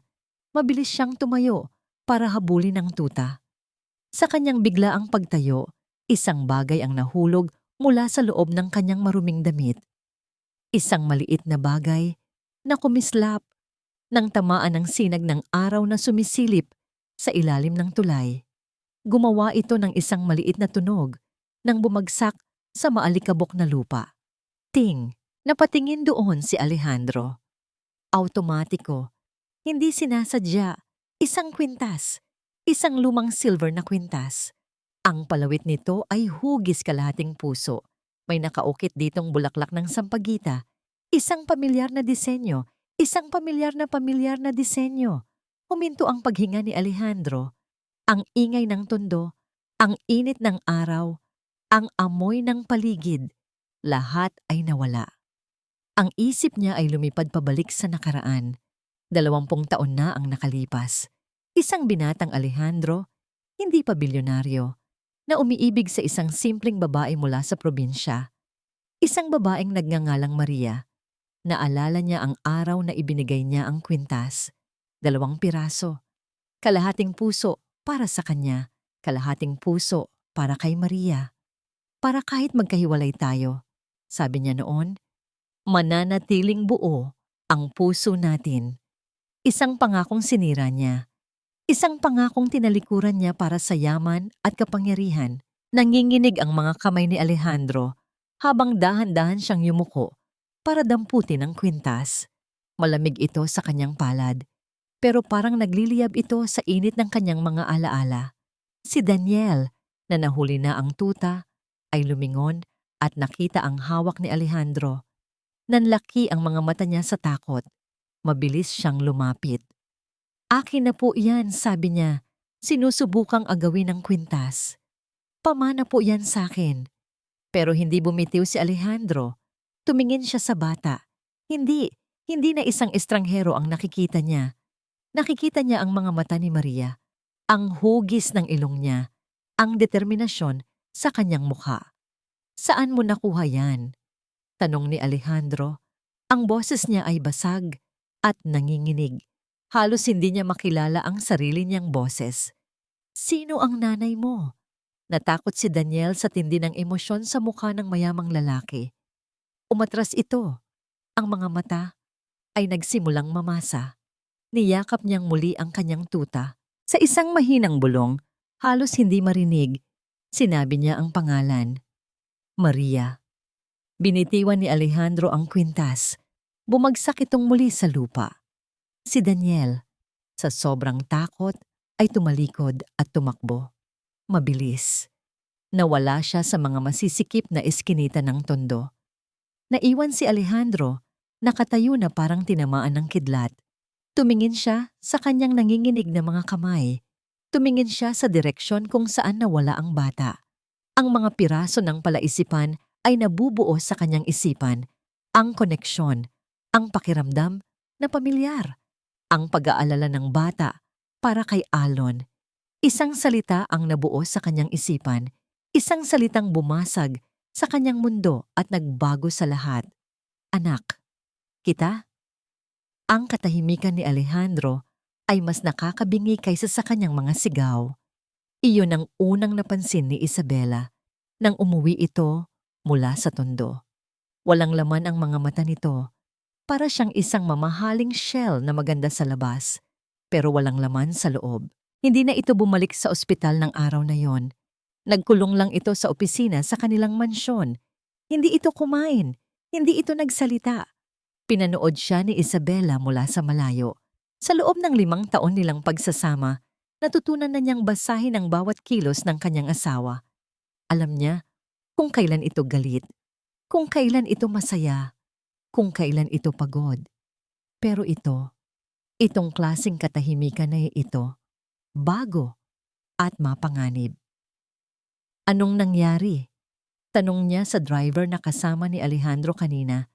[SPEAKER 1] Mabilis siyang tumayo para habulin ang tuta. Sa kanyang biglaang pagtayo, isang bagay ang nahulog mula sa loob ng kanyang maruming damit. Isang maliit na bagay na kumislap nang tamaan ng sinag ng araw na sumisilip sa ilalim ng tulay. Gumawa ito ng isang maliit na tunog nang bumagsak sa maalikabok na lupa. Ting! Napatingin doon si Alejandro. Automatiko, hindi sinasadya, isang kwintas, isang lumang silver na kwintas. Ang palawit nito ay hugis kalahating puso. May nakaukit ditong bulaklak ng sampagita. Isang pamilyar na disenyo, isang pamilyar na disenyo. Huminto ang paghinga ni Alejandro. Ang ingay ng tondo, ang init ng araw, ang amoy ng paligid, lahat ay nawala. Ang isip niya ay lumipad pabalik sa nakaraan. 20 taon na ang nakalipas. Isang binatang Alejandro, hindi pa bilyonaryo, na umiibig sa isang simpleng babae mula sa probinsya. Isang babaeng nagngangalang Maria. Naalala niya ang araw na ibinigay niya ang kwintas. 2 piraso. Kalahating puso para sa kanya, kalahating puso para kay Maria. Para kahit magkahiwalay tayo, sabi niya noon, mananatiling buo ang puso natin. Isang pangakong sinira niya. Isang pangakong tinalikuran niya para sa yaman at kapangyarihan. Nanginginig ang mga kamay ni Alejandro habang dahan-dahan siyang yumuko para damputin ang kwintas. Malamig ito sa kanyang palad, pero parang nagliliyab ito sa init ng kanyang mga alaala. Si Daniel, na nahuli na ang tuta, ay lumingon at nakita ang hawak ni Alejandro. Nanlaki ang mga mata niya sa takot. Mabilis siyang lumapit. Akin na po yan, sabi niya. Sinusubukang agawin ng kwintas. Pamana po yan sa akin. Pero hindi bumitiw si Alejandro. Tumingin siya sa bata. Hindi na isang estranghero ang nakikita niya. Nakikita niya ang mga mata ni Maria, ang hugis ng ilong niya, ang determinasyon sa kanyang mukha. Saan mo nakuha yan? Tanong ni Alejandro. Ang boses niya ay basag at nanginginig. Halos hindi niya makilala ang sarili niyang boses. Sino ang nanay mo? Natakot si Daniel sa tindi ng emosyon sa mukha ng mayamang lalaki. Umatras ito. Ang mga mata ay nagsimulang mamasa. Niyakap niyang muli ang kanyang tuta. Sa isang mahinang bulong, halos hindi marinig, sinabi niya ang pangalan. Maria. Binitiwan ni Alejandro ang kwintas. Bumagsak itong muli sa lupa. Si Daniel, sa sobrang takot, ay tumalikod at tumakbo. Mabilis. Nawala siya sa mga masisikip na eskinita ng tondo. Naiwan si Alejandro, nakatayo na parang tinamaan ng kidlat. Tumingin siya sa kanyang nanginginig na mga kamay. Tumingin siya sa direksyon kung saan nawala ang bata. Ang mga piraso ng palaisipan ay nabubuo sa kanyang isipan. Ang koneksyon, ang pakiramdam na pamilyar. Ang pag-aalala ng bata para kay Alon. Isang salita ang nabuo sa kanyang isipan, isang salitang bumasag sa kanyang mundo at nagbago sa lahat. Anak, kita? Ang katahimikan ni Alejandro ay mas nakakabingi kaysa sa kanyang mga sigaw. Iyon ang unang napansin ni Isabela nang umuwi ito mula sa tondo. Walang laman ang mga mata nito. Para siyang isang mamahaling shell na maganda sa labas, pero walang laman sa loob. Hindi na ito bumalik sa ospital ng araw na yon. Nagkulong lang ito sa opisina sa kanilang mansyon. Hindi ito kumain, hindi ito nagsalita. Pinanood siya ni Isabela mula sa malayo. Sa loob ng 5 taon nilang pagsasama, natutunan na niyang basahin ang bawat kilos ng kanyang asawa. Alam niya kung kailan ito galit, kung kailan ito masaya, kung kailan ito pagod. Pero itong klaseng katahimikan na ito, bago at mapanganib. Anong nangyari? Tanong niya sa driver na kasama ni Alejandro kanina,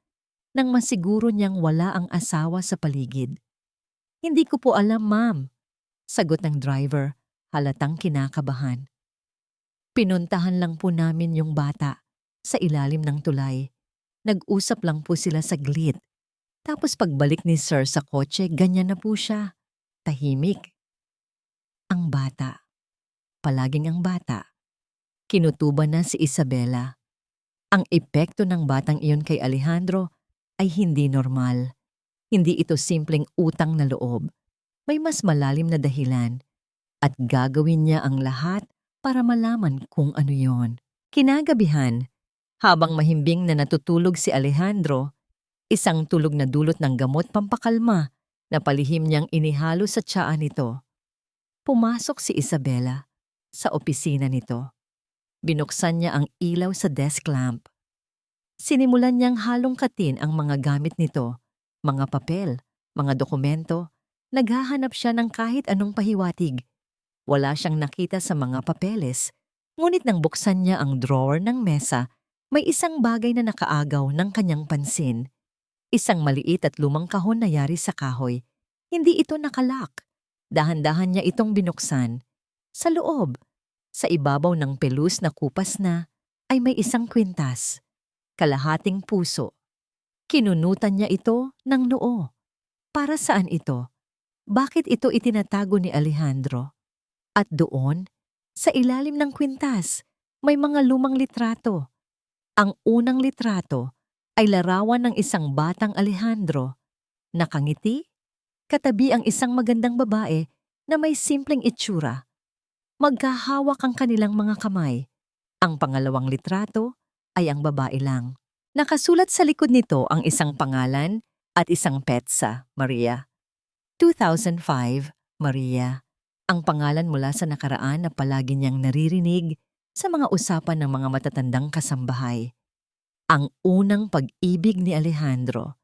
[SPEAKER 1] nang masiguro niyang wala ang asawa sa paligid. Hindi ko po alam, ma'am. Sagot ng driver, halatang kinakabahan. Pinuntahan lang po namin yung bata sa ilalim ng tulay. Nag-usap lang po sila saglit. Tapos pagbalik ni Sir sa kotse, ganyan na po siya. Tahimik. Ang bata. Palaging ang bata. Kinutuban na si Isabela. Ang epekto ng batang iyon kay Alejandro ay hindi normal. Hindi ito simpleng utang na loob. May mas malalim na dahilan. At gagawin niya ang lahat para malaman kung ano yon. Kinagabihan, habang mahimbing na natutulog si Alejandro, Isang tulog na dulot ng gamot pampakalma na palihim niyang inihalo sa tiyaan nito. Pumasok si Isabela sa opisina nito. Binuksan niya ang ilaw sa desk lamp. Sinimulan niyang halongkatin ang mga gamit nito, mga papel, mga dokumento. Naghahanap siya ng kahit anong pahiwatig. Wala siyang nakita sa mga papeles, ngunit nang buksan niya ang drawer ng mesa, may isang bagay na nakaagaw ng kanyang pansin. Isang maliit at lumang kahon na yari sa kahoy. Hindi ito nakalak. Dahan-dahan niya itong binuksan. Sa loob, sa ibabaw ng pelus na kupas na, ay may isang kwintas. Kalahating puso. Kinunutan niya ito ng noo. Para saan ito? Bakit ito itinatago ni Alejandro? At doon, sa ilalim ng kwintas, may mga lumang litrato. Ang unang litrato ay larawan ng isang batang Alejandro. Nakangiti, katabi ang isang magandang babae na may simpleng itsura. Magkahawak ang kanilang mga kamay. Ang pangalawang litrato ay ang babae lang. Nakasulat sa likod nito ang isang pangalan at isang petsa, Maria. 2005, Maria. Ang pangalan mula sa nakaraan na palagi niyang naririnig sa mga usapan ng mga matatandang kasambahay. Ang unang pag-ibig ni Alejandro.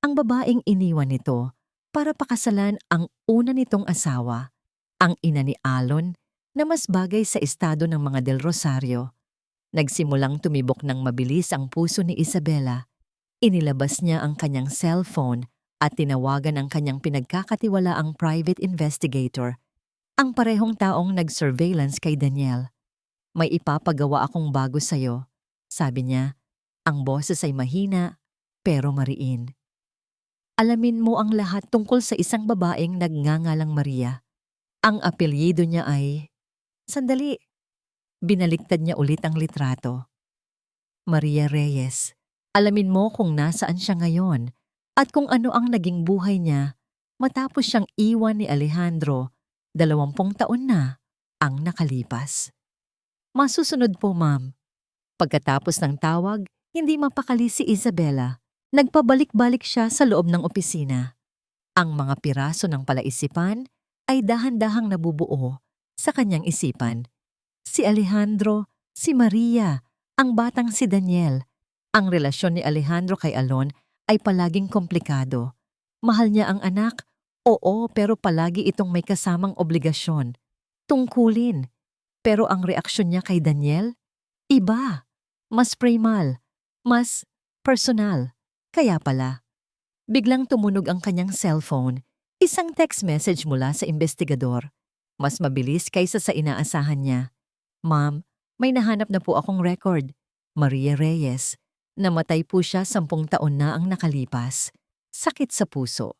[SPEAKER 1] Ang babaeng iniwan nito para pakasalan ang una nitong asawa, ang ina ni Alon na mas bagay sa estado ng mga Del Rosario. Nagsimulang tumibok ng mabilis ang puso ni Isabela. Inilabas niya ang kanyang cellphone at tinawagan ang kanyang pinagkakatiwalaang private investigator, ang parehong taong nag-surveillance kay Daniel. May ipapagawa akong bago sa'yo, sabi niya. Ang boses ay mahina, pero mariin. Alamin mo ang lahat tungkol sa isang babaeng nagngangalang Maria. Ang apelyido niya ay... Sandali. Binaliktad niya ulit ang litrato. Maria Reyes. Alamin mo kung nasaan siya ngayon at kung ano ang naging buhay niya matapos siyang iwan ni Alejandro, 20 taon na ang nakalipas. Masusunod po, ma'am. Pagkatapos ng tawag, hindi mapakali si Isabela. Nagpabalik-balik siya sa loob ng opisina. Ang mga piraso ng palaisipan ay dahan-dahang nabubuo sa kanyang isipan. Si Alejandro, si Maria, ang batang si Daniel. Ang relasyon ni Alejandro kay Alon ay palaging komplikado. Mahal niya ang anak, oo, pero palagi itong may kasamang obligasyon. Tungkulin. Pero ang reaksyon niya kay Daniel? Iba. Mas primal. Mas personal. Kaya pala. Biglang tumunog ang kanyang cellphone. Isang text message mula sa investigador. Mas mabilis kaysa sa inaasahan niya. Ma'am, may nahanap na po akong record. Maria Reyes. Namatay po siya 10 taon na ang nakalipas. Sakit sa puso.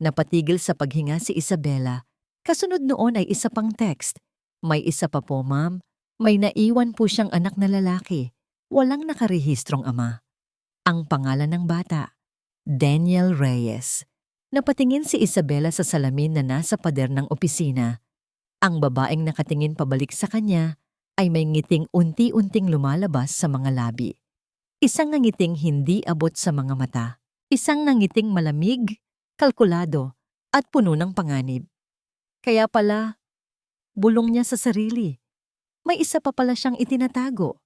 [SPEAKER 1] Napatigil sa paghinga si Isabela. Kasunod noon ay isa pang text. May isa pa po, ma'am. May naiwan po siyang anak na lalaki. Walang nakarehistrong ama. Ang pangalan ng bata, Daniel Reyes. Napatingin si Isabela sa salamin na nasa pader ng opisina. Ang babaeng nakatingin pabalik sa kanya ay may ngiting unti-unting lumalabas sa mga labi. Isang nangiting hindi abot sa mga mata. Isang nangiting malamig, kalkulado, at puno ng panganib. Kaya pala, bulong niya sa sarili. May isa pa pala siyang itinatago.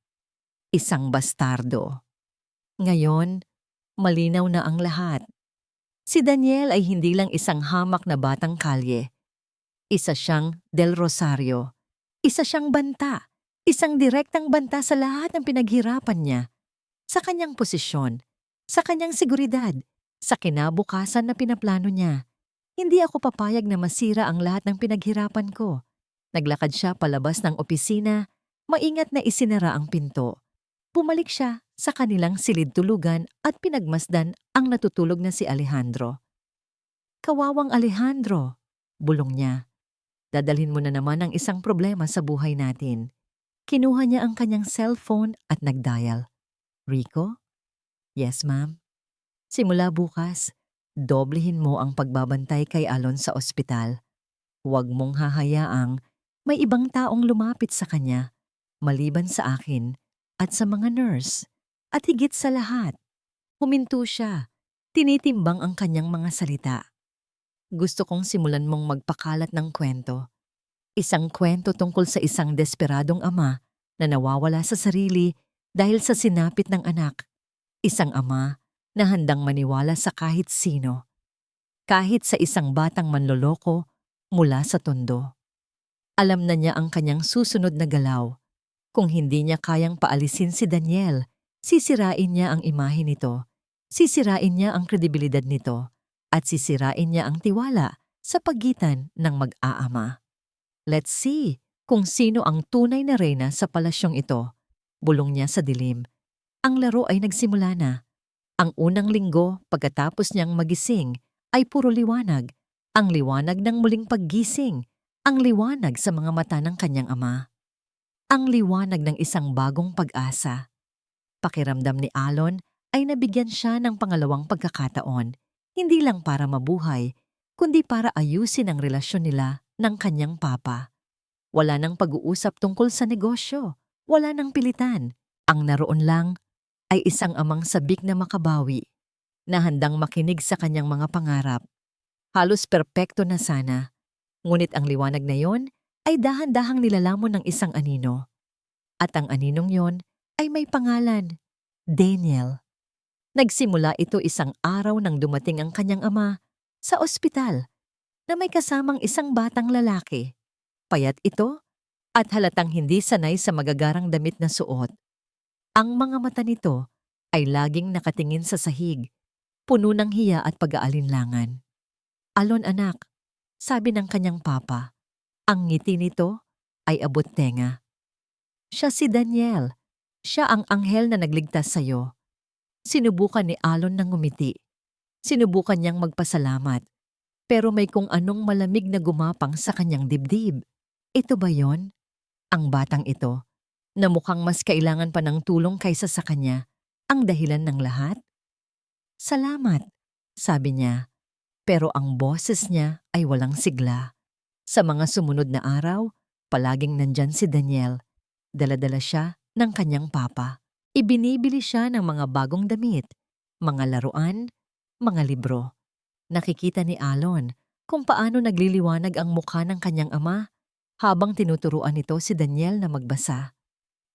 [SPEAKER 1] Isang bastardo. Ngayon, malinaw na ang lahat. Si Daniel ay hindi lang isang hamak na batang kalye. Isa siyang Del Rosario. Isa siyang banta. Isang direktang banta sa lahat ng pinaghirapan niya. Sa kanyang posisyon, sa kanyang seguridad, sa kinabukasan na pinaplano niya. Hindi ako papayag na masira ang lahat ng pinaghirapan ko. Naglakad siya palabas ng opisina, maingat na isinara ang pinto. Bumalik siya sa kanilang silid-tulugan at pinagmasdan ang natutulog na si Alejandro. Kawawang Alejandro, bulong niya. Dadalhin mo na naman ang isang problema sa buhay natin. Kinuha niya ang kanyang cellphone at nagdial. Rico? Yes, ma'am. Simula bukas, doblehin mo ang pagbabantay kay Alon sa ospital. Huwag mong hahayaang may ibang taong lumapit sa kanya, maliban sa akin at sa mga nurse. At higit sa lahat, huminto siya. Tinitimbang ang kanyang mga salita. Gusto kong simulan mong magpakalat ng kwento. Isang kwento tungkol sa isang desperadong ama na nawawala sa sarili dahil sa sinapit ng anak. Isang ama na handang maniwala sa kahit sino. Kahit sa isang batang manloloko mula sa tondo. Alam na niya ang kanyang susunod na galaw. Kung hindi niya kayang paalisin si Daniel, sisirain niya ang imahe nito, sisirain niya ang kredibilidad nito, at sisirain niya ang tiwala sa pagitan ng mag-aama. Let's see kung sino ang tunay na reyna sa palasyong ito. Bulong niya sa dilim. Ang laro ay nagsimula na. Ang unang linggo pagkatapos niyang magising ay puro liwanag. Ang liwanag ng muling paggising. Ang liwanag sa mga mata ng kanyang ama. Ang liwanag ng isang bagong pag-asa. Pakiramdam ni Alon ay nabigyan siya ng pangalawang pagkakataon, hindi lang para mabuhay, kundi para ayusin ang relasyon nila ng kanyang papa. Wala nang pag-uusap tungkol sa negosyo, wala nang pilitan. Ang naroon lang ay isang amang sabik na makabawi, na handang makinig sa kanyang mga pangarap. Halos perpekto na sana, ngunit ang liwanag na yon ay dahan-dahang nilalamon ng isang anino. At ang aninong yon ay may pangalan, Daniel. Nagsimula ito isang araw nang dumating ang kanyang ama sa ospital na may kasamang isang batang lalaki. Payat ito at halatang hindi sanay sa magagarang damit na suot. Ang mga mata nito ay laging nakatingin sa sahig, puno ng hiya at pag-aalinlangan. Alon anak, sabi ng kanyang papa, ang ngiti nito ay abot tenga. Siya si Daniel. Siya ang anghel na nagligtas sa'yo. Sinubukan ni Alon na ngumiti. Sinubukan niyang magpasalamat. Pero may kung anong malamig na gumapang sa kanyang dibdib. Ito ba yon? Ang batang ito, na mukhang mas kailangan pa ng tulong kaysa sa kanya, ang dahilan ng lahat? Salamat, sabi niya. Pero ang boses niya ay walang sigla. Sa mga sumunod na araw, palaging nandyan si Daniel. Dala-dala siya ng kanyang papa. Ibinibili siya ng mga bagong damit, mga laruan, mga libro. Nakikita ni Alon kung paano nagliliwanag ang mukha ng kanyang ama habang tinuturuan nito si Daniel na magbasa.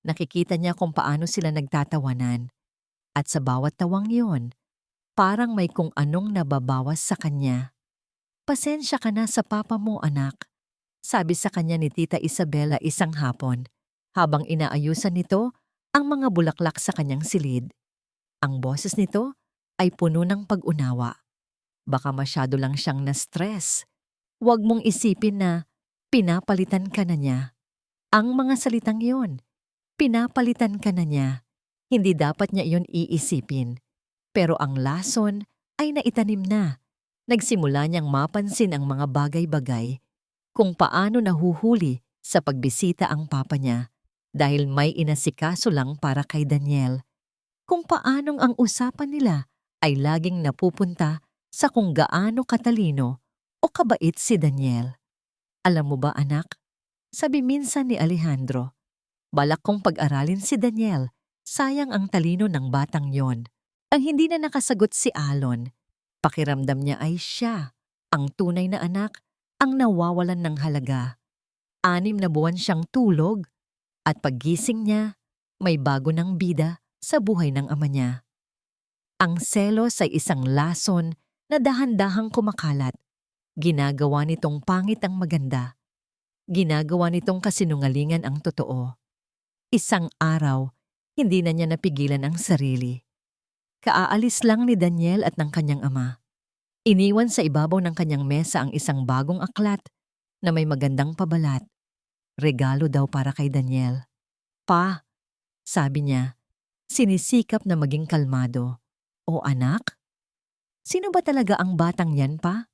[SPEAKER 1] Nakikita niya kung paano sila nagtatawanan. At sa bawat tawang yon, parang may kung anong nababawas sa kanya. Pasensya ka na sa papa mo, anak, sabi sa kanya ni Tita Isabela isang hapon, habang inaayusan nito ang mga bulaklak sa kanyang silid. Ang boses nito ay puno ng pag-unawa. Baka masyado lang siyang na-stress. Huwag mong isipin na pinapalitan ka na niya. Ang mga salitang yon, pinapalitan ka na niya. Hindi dapat niya iyon iisipin. Pero ang lason ay naitanim na. Nagsimula niyang mapansin ang mga bagay-bagay, kung paano nahuhuli sa pagbisita ang papa niya dahil may inasikaso lang para kay Daniel. Kung paanong ang usapan nila ay laging napupunta sa kung gaano katalino o kabait si Daniel. Alam mo ba anak, sabi minsan ni Alejandro, balak kong pag-aralin si Daniel, sayang ang talino ng batang yon. Ang hindi na nakasagot si Alon, pakiramdam niya ay siya, ang tunay na anak, ang nawawalan ng halaga. 6 na buwan siyang tulog, at paggising niya, may bago ng bida sa buhay ng ama niya. Ang selos ay isang lason na dahan-dahang kumakalat. Ginagawa nitong pangit ang maganda. Ginagawa nitong kasinungalingan ang totoo. Isang araw, hindi na niya napigilan ang sarili. Kaaalis lang ni Daniel at ng kanyang ama. Iniwan sa ibabaw ng kanyang mesa ang isang bagong aklat na may magandang pabalat. Regalo daw para kay Daniel. Pa, sabi niya, sinisikap na maging kalmado. O anak? Sino ba talaga ang batang yan, pa?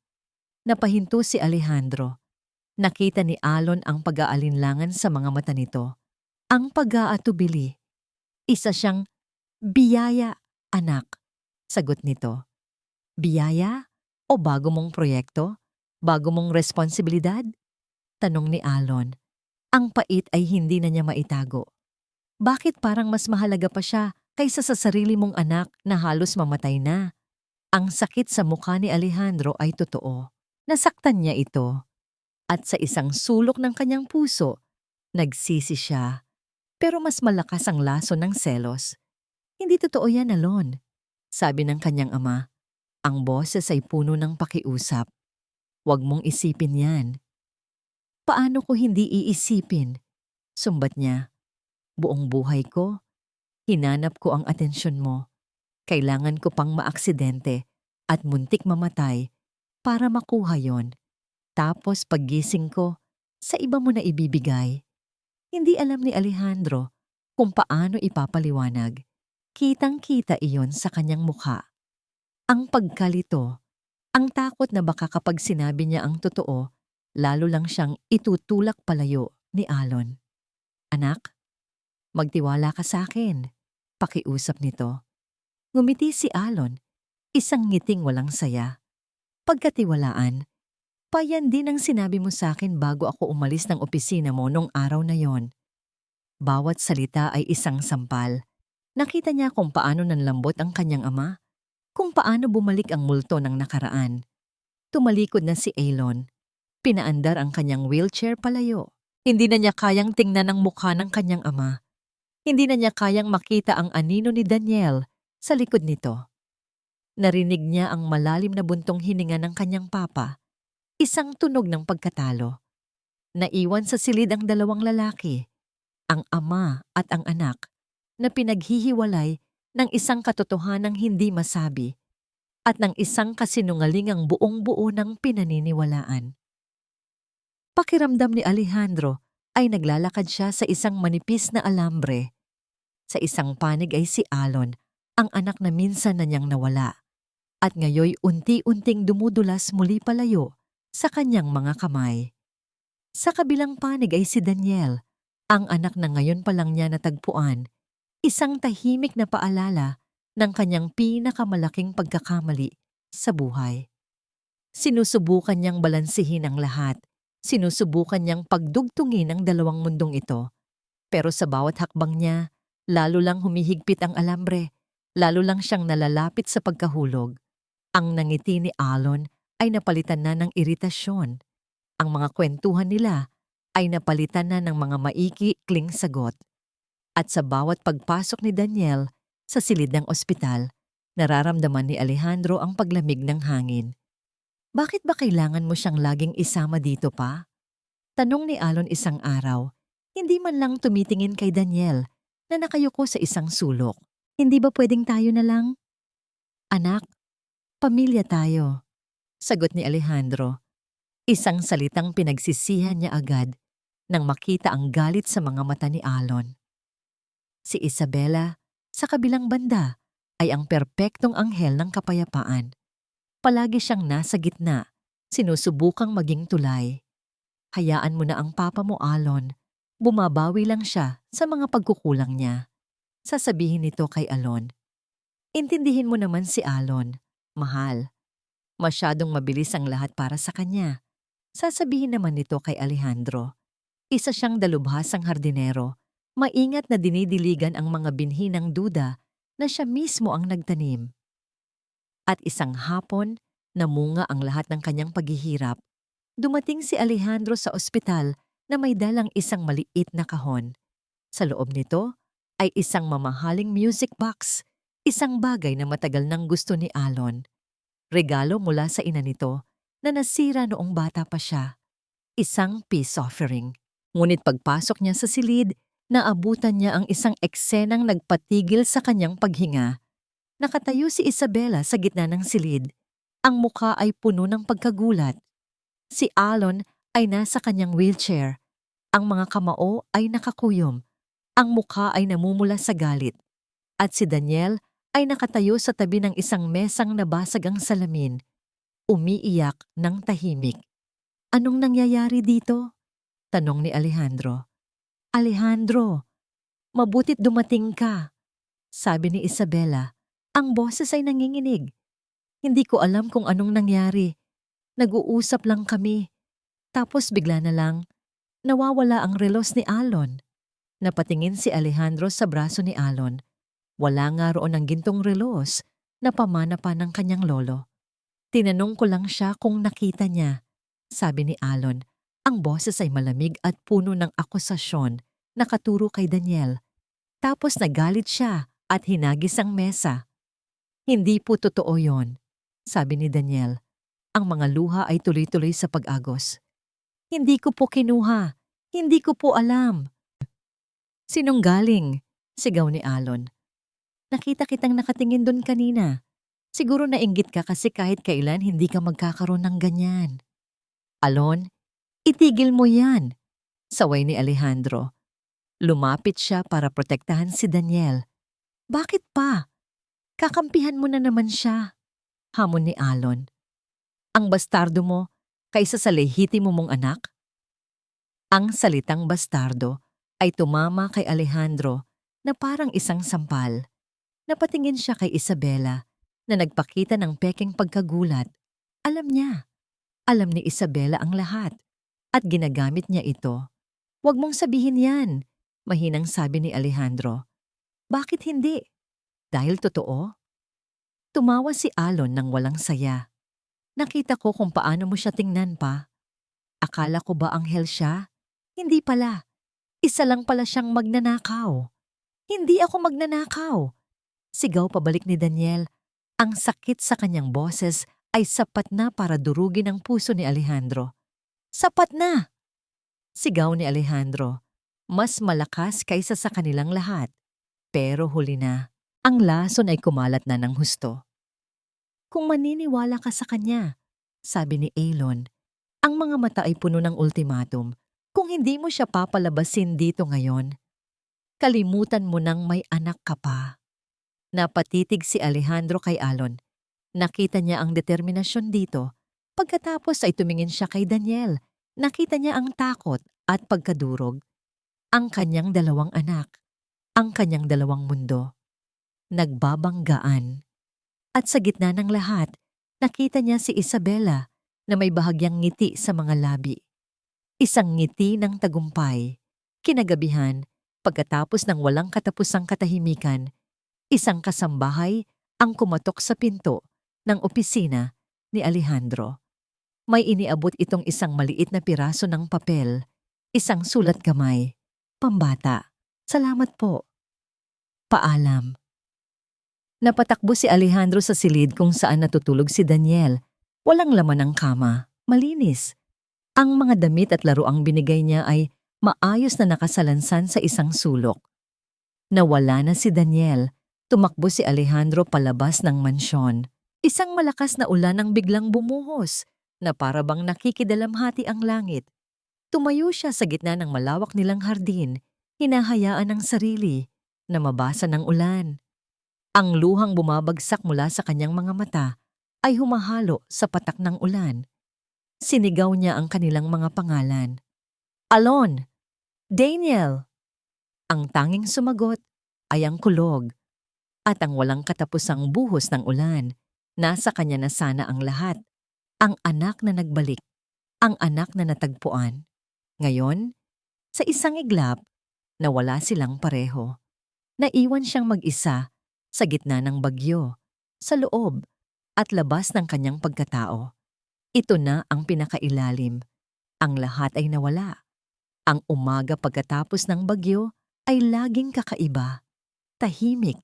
[SPEAKER 1] Napahinto si Alejandro. Nakita ni Alon ang pag-aalinlangan sa mga mata nito. Ang pag-aatubili. Isa siyang biyaya, anak. Sagot nito. Biyaya? O bago mong proyekto? Bago mong responsibilidad? Tanong ni Alon. Ang pait ay hindi na niya maitago. Bakit parang mas mahalaga pa siya kaysa sa sarili mong anak na halos mamatay na? Ang sakit sa mukha ni Alejandro ay totoo. Nasaktan niya ito. At sa isang sulok ng kanyang puso, nagsisi siya. Pero mas malakas ang laso ng selos. Hindi totoo yan, Alon. Sabi ng kanyang ama. Ang boses ay puno ng pakiusap. Huwag mong isipin yan. Paano ko hindi iisipin? Sumbat niya. Buong buhay ko, hinanap ko ang atensyon mo. Kailangan ko pang maaksidente at muntik mamatay para makuha yon. Tapos paggising ko, sa iba mo na ibibigay. Hindi alam ni Alejandro kung paano ipapaliwanag. Kitang-kita iyon sa kanyang mukha. Ang pagkalito, ang takot na baka kapag sinabi niya ang totoo, lalo lang siyang itutulak palayo ni Alon. Anak, magtiwala ka sa akin. Pakiusap nito. Ngumiti si Alon, isang ngiting walang saya. Pagkatiwalaan, payan din ang sinabi mo sa akin bago ako umalis ng opisina mo nung araw na yon. Bawat salita ay isang sampal. Nakita niya kung paano nanlambot ang kanyang ama, kung paano bumalik ang multo ng nakaraan. Tumalikod na si Alon. Pinaandar ang kanyang wheelchair palayo. Hindi na niya kayang tingnan ang mukha ng kanyang ama. Hindi na niya kayang makita ang anino ni Daniel sa likod nito. Narinig niya ang malalim na buntong hininga ng kanyang papa. Isang tunog ng pagkatalo. Naiwan sa silid ang dalawang lalaki, ang ama at ang anak, na pinaghihiwalay ng isang katotohanang hindi masabi at ng isang kasinungalingang buong-buo ng pinaniniwalaan. Pakiramdam ni Alejandro ay naglalakad siya sa isang manipis na alambre. Sa isang panig ay si Alon, ang anak na minsan na niyang nawala, at ngayoy unti-unting dumudulas muli palayo sa kanyang mga kamay. Sa kabilang panig ay si Daniel, ang anak na ngayon pa lang niya natagpuan, isang tahimik na paalala ng kanyang pinakamalaking pagkakamali sa buhay. Sinusubukan niyang balansihin ang lahat. Sinusubukan niyang pagdugtungin ang dalawang mundong ito. Pero sa bawat hakbang niya, lalo lang humihigpit ang alambre, lalo lang siyang nalalapit sa pagkahulog. Ang nangiti ni Alon ay napalitan na ng iritasyon. Ang mga kwentuhan nila ay napalitan na ng mga maikikling sagot. At sa bawat pagpasok ni Daniel sa silid ng ospital, nararamdaman ni Alejandro ang paglamig ng hangin. Bakit ba kailangan mo siyang laging isama dito pa? Tanong ni Alon isang araw, hindi man lang tumitingin kay Daniel na nakayuko sa isang sulok. Hindi ba pwedeng tayo na lang? Anak, pamilya tayo, sagot ni Alejandro. Isang salitang pinagsisihan niya agad nang makita ang galit sa mga mata ni Alon. Si Isabela, sa kabilang banda, ay ang perpektong anghel ng kapayapaan. Palagi siyang nasa gitna, sinusubukang maging tulay. Hayaan mo na ang papa mo, Alon. Bumabawi lang siya sa mga pagkukulang niya. Sasabihin nito kay Alon. Intindihin mo naman si Alon. Mahal. Masyadong mabilis ang lahat para sa kanya. Sasabihin naman nito kay Alejandro. Isa siyang dalubhasang hardinero. Maingat na dinidiligan ang mga binhi ng duda na siya mismo ang nagtanim. At isang hapon, namunga ang lahat ng kanyang paghihirap. Dumating si Alejandro sa ospital na may dalang isang maliit na kahon. Sa loob nito ay isang mamahaling music box, isang bagay na matagal nang gusto ni Alon. Regalo mula sa ina nito na nasira noong bata pa siya. Isang peace offering. Ngunit pagpasok niya sa silid, naabutan niya ang isang eksenang nagpatigil sa kanyang paghinga. Nakatayo si Isabela sa gitna ng silid. Ang mukha ay puno ng pagkagulat. Si Alon ay nasa kanyang wheelchair. Ang mga kamao ay nakakuyom. Ang mukha ay namumula sa galit. At si Daniel ay nakatayo sa tabi ng isang mesang nabasag ang salamin. Umiiyak ng tahimik. Anong nangyayari dito? Tanong ni Alejandro. Alejandro, mabutit dumating ka, sabi ni Isabela. Ang boses ay nanginginig. Hindi ko alam kung anong nangyari. Nag-uusap lang kami. Tapos bigla na lang, nawawala ang relos ni Alon. Napatingin si Alejandro sa braso ni Alon. Wala nga roon ang gintong relos. Napamana pa ng kanyang lolo. Tinanong ko lang siya kung nakita niya. Sabi ni Alon, ang boses ay malamig at puno ng akusasyon, nakaturo kay Daniel. Tapos nagalit siya at hinagis ang mesa. Hindi po totoo yon, sabi ni Daniel. Ang mga luha ay tuloy-tuloy sa pag-agos. Hindi ko po kinuha. Hindi ko po alam. Sinunggaling, sigaw ni Alon. Nakita kitang nakatingin doon kanina. Siguro nainggit ka kasi kahit kailan hindi ka magkakaroon ng ganyan. Alon, itigil mo yan, saway ni Alejandro. Lumapit siya para protektahan si Daniel. Bakit pa? Kakampihan mo na naman siya, hamon ni Alon. Ang bastardo mo kaysa sa lehitimo mong anak? Ang salitang bastardo ay tumama kay Alejandro na parang isang sampal. Napatingin siya kay Isabela na nagpakita ng pekeng pagkagulat. Alam niya. Alam ni Isabela ang lahat at ginagamit niya ito. Huwag mong sabihin yan, mahinang sabi ni Alejandro. Bakit hindi? Dahil totoo? Tumawa si Alon ng walang saya. Nakita ko kung paano mo siya tingnan pa. Akala ko ba anghel siya? Hindi pala. Isa lang pala siyang magnanakaw. Hindi ako magnanakaw. Sigaw pabalik ni Daniel. Ang sakit sa kanyang boses ay sapat na para durugin ang puso ni Alejandro. Sapat na! Sigaw ni Alejandro. Mas malakas kaysa sa kanilang lahat. Pero huli na. Ang lason ay kumalat na ng husto. Kung maniniwala ka sa kanya, sabi ni Alon, ang mga mata ay puno ng ultimatum. Kung hindi mo siya papalabasin dito ngayon, kalimutan mo nang may anak ka pa. Napatitig si Alejandro kay Alon. Nakita niya ang determinasyon dito. Pagkatapos ay tumingin siya kay Daniel. Nakita niya ang takot at pagkadurog. Ang kanyang dalawang anak. Ang kanyang dalawang mundo. Nagbabanggaan. At sa gitna ng lahat, nakita niya si Isabela na may bahagyang ngiti sa mga labi. Isang ngiti ng tagumpay. Kinagabihan, pagkatapos ng walang katapusang katahimikan, isang kasambahay ang kumatok sa pinto ng opisina ni Alejandro. May iniabot itong isang maliit na piraso ng papel, isang sulat kamay. Pambata. Salamat po. Paalam. Napatakbo si Alejandro sa silid kung saan natutulog si Daniel. Walang laman ang kama. Malinis. Ang mga damit at laruang binigay niya ay maayos na nakasalansan sa isang sulok. Nawala na si Daniel. Tumakbo si Alejandro palabas ng mansyon. Isang malakas na ulan ang biglang bumuhos na para bang nakikidalamhati ang langit. Tumayo siya sa gitna ng malawak nilang hardin, hinahayaan ng sarili na mabasa ng ulan. Ang luhang bumabagsak mula sa kanyang mga mata ay humahalo sa patak ng ulan. Sinigaw niya ang kanilang mga pangalan. Alon! Daniel! Ang tanging sumagot ay ang kulog. At ang walang katapusang buhos ng ulan, nasa kanya na sana ang lahat. Ang anak na nagbalik, ang anak na natagpuan. Ngayon, sa isang iglap, nawala silang pareho. Naiwan siyang mag-isa sa gitna ng bagyo, sa loob at labas ng kanyang pagkatao. Ito na ang pinakailalim. Ang lahat ay nawala. Ang umaga pagkatapos ng bagyo ay laging kakaiba. Tahimik.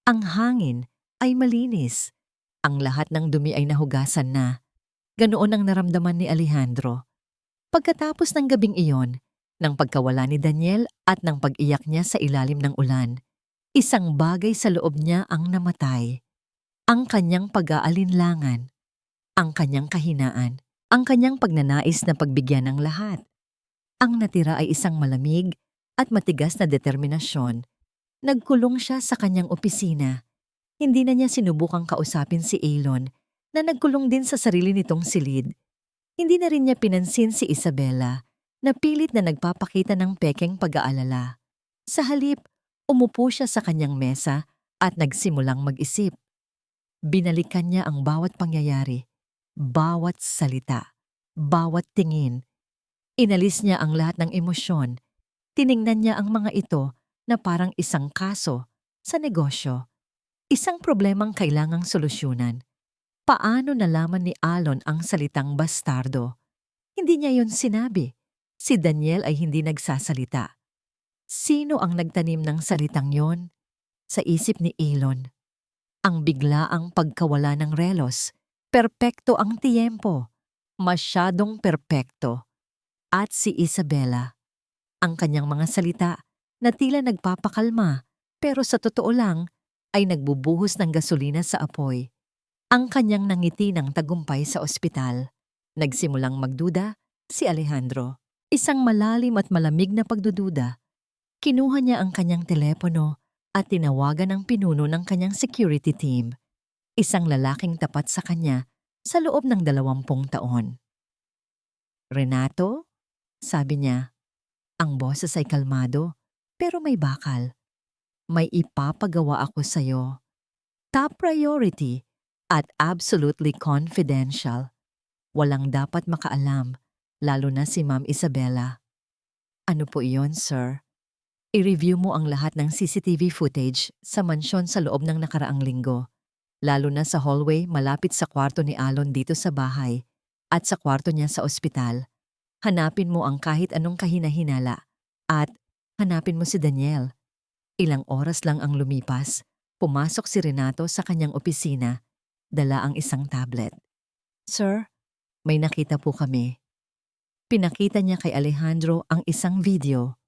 [SPEAKER 1] Ang hangin ay malinis. Ang lahat ng dumi ay nahugasan na. Ganoon ang naramdaman ni Alejandro. Pagkatapos ng gabing iyon, ng pagkawala ni Daniel at ng pag-iyak niya sa ilalim ng ulan, isang bagay sa loob niya ang namatay. Ang kanyang pag-aalinlangan, ang kanyang kahinaan, ang kanyang pagnanais na pagbigyan ng lahat. Ang natira ay isang malamig at matigas na determinasyon. Nagkulong siya sa kanyang opisina. Hindi na niya sinubukang kausapin si Alon na nagkulong din sa sarili nitong silid. Hindi na rin niya pinansin si Isabela na pilit na nagpapakita ng pekeng pag-aalala. Sa halip, umupo siya sa kanyang mesa at nagsimulang mag-isip. Binalikan niya ang bawat pangyayari, bawat salita, bawat tingin. Inalis niya ang lahat ng emosyon. Tiningnan niya ang mga ito na parang isang kaso sa negosyo. Isang problemang kailangang solusyonan. Paano nalaman ni Alon ang salitang bastardo? Hindi niya yon sinabi. Si Daniel ay hindi nagsasalita. Sino ang nagtanim ng salitang yon? Sa isip ni Elon. Ang biglaang pagkawala ng relos. Perpekto ang tiyempo. Masyadong perpekto. At si Isabela. Ang kanyang mga salita na tila nagpapakalma pero sa totoo lang ay nagbubuhos ng gasolina sa apoy. Ang kanyang nangiti ng tagumpay sa ospital. Nagsimulang magduda si Alejandro. Isang malalim at malamig na pagdududa. Kinuha niya ang kanyang telepono at tinawagan ang pinuno ng kanyang security team. Isang lalaking tapat sa kanya sa loob ng 20 taon. Renato? Sabi niya. Ang boses ay kalmado pero may bakal. May ipapagawa ako sa'yo. Top priority at absolutely confidential. Walang dapat makaalam, lalo na si Ma'am Isabela. Ano po iyon, sir? I-review mo ang lahat ng CCTV footage sa mansyon sa loob ng nakaraang linggo, lalo na sa hallway malapit sa kwarto ni Alon dito sa bahay at sa kwarto niya sa ospital. Hanapin mo ang kahit anong kahina-hinala at hanapin mo si Daniel. Ilang oras lang ang lumipas, pumasok si Renato sa kanyang opisina, dala ang isang tablet. Sir, may nakita po kami. Pinakita niya kay Alejandro ang isang video.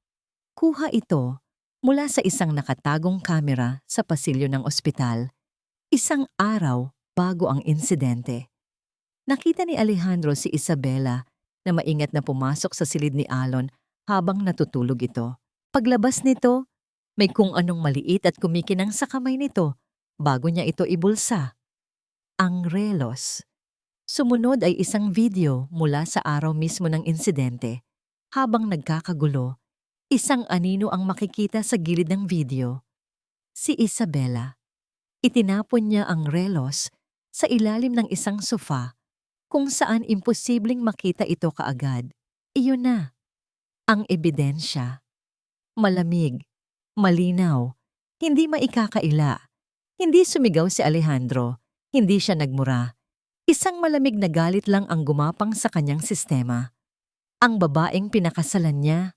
[SPEAKER 1] Kuha ito mula sa isang nakatagong kamera sa pasilyo ng ospital, isang araw bago ang insidente. Nakita ni Alejandro si Isabela na maingat na pumasok sa silid ni Alon habang natutulog ito. Paglabas nito, may kung anong maliit at kumikinang sa kamay nito bago niya ito ibulsa. Ang relos. Sumunod ay isang video mula sa araw mismo ng insidente. Habang nagkakagulo, isang anino ang makikita sa gilid ng video. Si Isabela. Itinapon niya ang relos sa ilalim ng isang sofa kung saan imposibleng makita ito kaagad. Iyon na. Ang ebidensya. Malamig. Malinaw. Hindi maikakaila. Hindi sumigaw si Alejandro. Hindi siya nagmura. Isang malamig na galit lang ang gumapang sa kanyang sistema. Ang babaeng pinakasalan niya,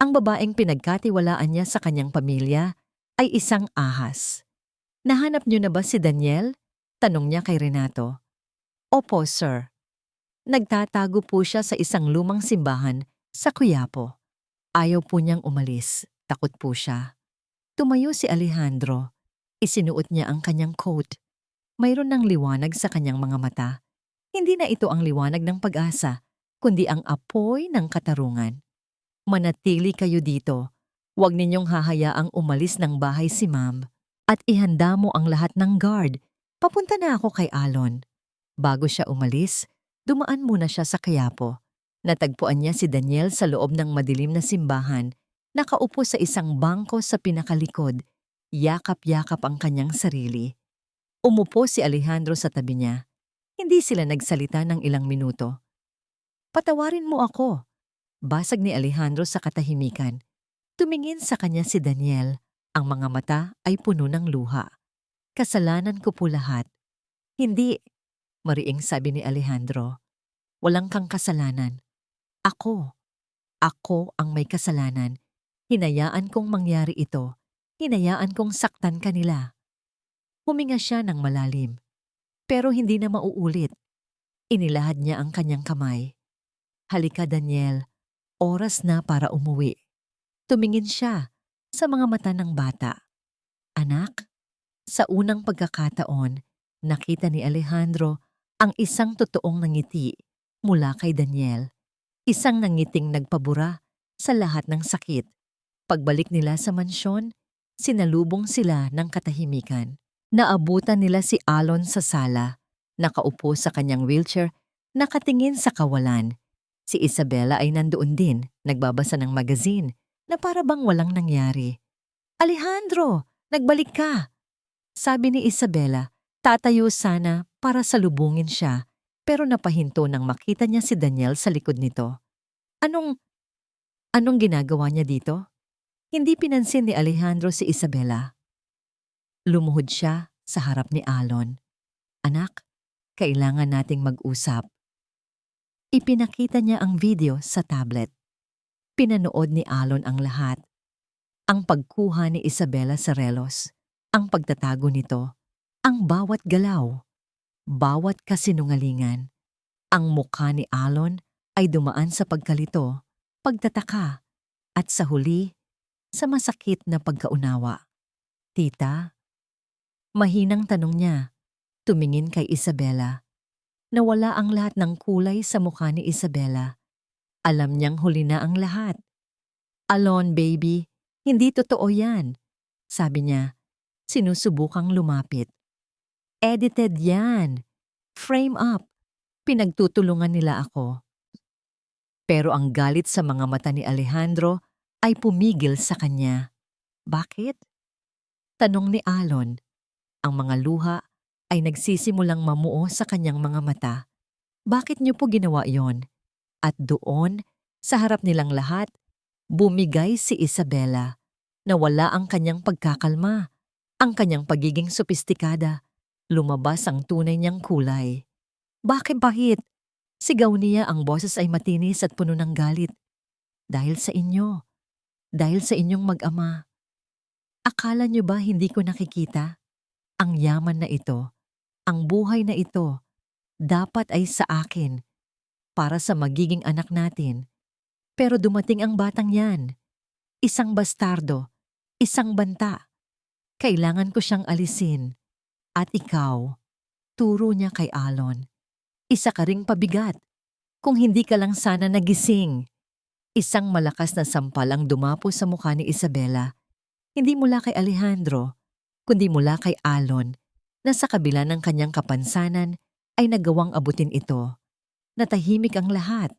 [SPEAKER 1] ang babaeng pinagkatiwalaan niya sa kanyang pamilya, ay isang ahas. Nahanap niyo na ba si Daniel? Tanong niya kay Renato. Opo, sir. Nagtatago po siya sa isang lumang simbahan sa Quiapo. Ayaw po niyang umalis. Takot po siya. Tumayo si Alejandro. Isinuot niya ang kanyang coat. Mayroon ng liwanag sa kanyang mga mata. Hindi na ito ang liwanag ng pag-asa, kundi ang apoy ng katarungan. Manatili kayo dito. Huwag ninyong hahayaang umalis ng bahay si Ma'am. At ihanda mo ang lahat ng guard. Papunta na ako kay Alon. Bago siya umalis, dumaan muna siya sa Quiapo. Natagpuan niya si Daniel sa loob ng madilim na simbahan, nakaupo sa isang bangko sa pinakalikod, yakap-yakap ang kanyang sarili. Umupo si Alejandro sa tabi niya. Hindi sila nagsalita ng ilang minuto. Patawarin mo ako. Basag ni Alejandro sa katahimikan. Tumingin sa kanya si Daniel. Ang mga mata ay puno ng luha. Kasalanan ko po lahat. Hindi, mariing sabi ni Alejandro. Walang kang kasalanan. Ako ang may kasalanan. Hinayaan kong mangyari ito. Hinayaan kong saktan kanila. Huminga siya ng malalim. Pero hindi na mauulit. Inilahad niya ang kanyang kamay. Halika Daniel, oras na para umuwi. Tumingin siya sa mga mata ng bata. Anak, sa unang pagkakataon, nakita ni Alejandro ang isang totoong nangiti mula kay Daniel. Isang nangiting nagpabura sa lahat ng sakit. Pagbalik nila sa mansyon, sinalubong sila ng katahimikan. Naabutan nila si Alon sa sala, nakaupo sa kanyang wheelchair, nakatingin sa kawalan. Si Isabela ay nandoon din, nagbabasa ng magazine, na para bang walang nangyari. Alejandro, nagbalik ka! Sabi ni Isabela, tatayo sana para salubungin siya, pero napahinto nang makita niya si Daniel sa likod nito. Anong ginagawa niya dito? Hindi pinansin ni Alejandro si Isabela. Lumuhod siya sa harap ni Alon. "Anak, kailangan nating mag-usap." Ipinakita niya ang video sa tablet. Pinanood ni Alon ang lahat. Ang pagkuha ni Isabela sa relos, ang pagtatago nito, ang bawat galaw, bawat kasinungalingan. Ang mukha ni Alon ay dumaan sa pagkalito, pagtataka, at sa huli, sa masakit na pagkaunawa. "Tita?" Mahinang tanong niya, tumingin kay Isabela. Nawala ang lahat ng kulay sa mukha ni Isabela. Alam niyang huli na ang lahat. "Alon, baby, hindi totoo yan," sabi niya, sinusubukang lumapit. "Edited yan. Frame up. Pinagtutulungan nila ako." Pero ang galit sa mga mata ni Alejandro ay pumigil sa kanya. "Bakit?" tanong ni Alon. Ang mga luha ay nagsisimulang mamuo sa kanyang mga mata. "Bakit niyo po ginawa yon?" At doon, sa harap nilang lahat, bumigay si Isabela. Nawala ang kanyang pagkakalma, ang kanyang pagiging sopistikada. Lumabas ang tunay niyang kulay. "Bakit bahit?" Sigaw niya, ang boses ay matinis at puno ng galit. "Dahil sa inyo. Dahil sa inyong mag-ama. Akala niyo ba hindi ko nakikita? Ang yaman na ito, ang buhay na ito, dapat ay sa akin, para sa magiging anak natin. Pero dumating ang batang yan. Isang bastardo, isang banta. Kailangan ko siyang alisin. At ikaw," turo niya kay Alon, "isa ka ring pabigat. Kung hindi ka lang sana nagising." Isang malakas na sampal ang dumapo sa mukha ni Isabela. Hindi mula kay Alejandro, kundi mula kay Alon, na sa kabila ng kanyang kapansanan ay nagawang abutin ito. Natahimik ang lahat.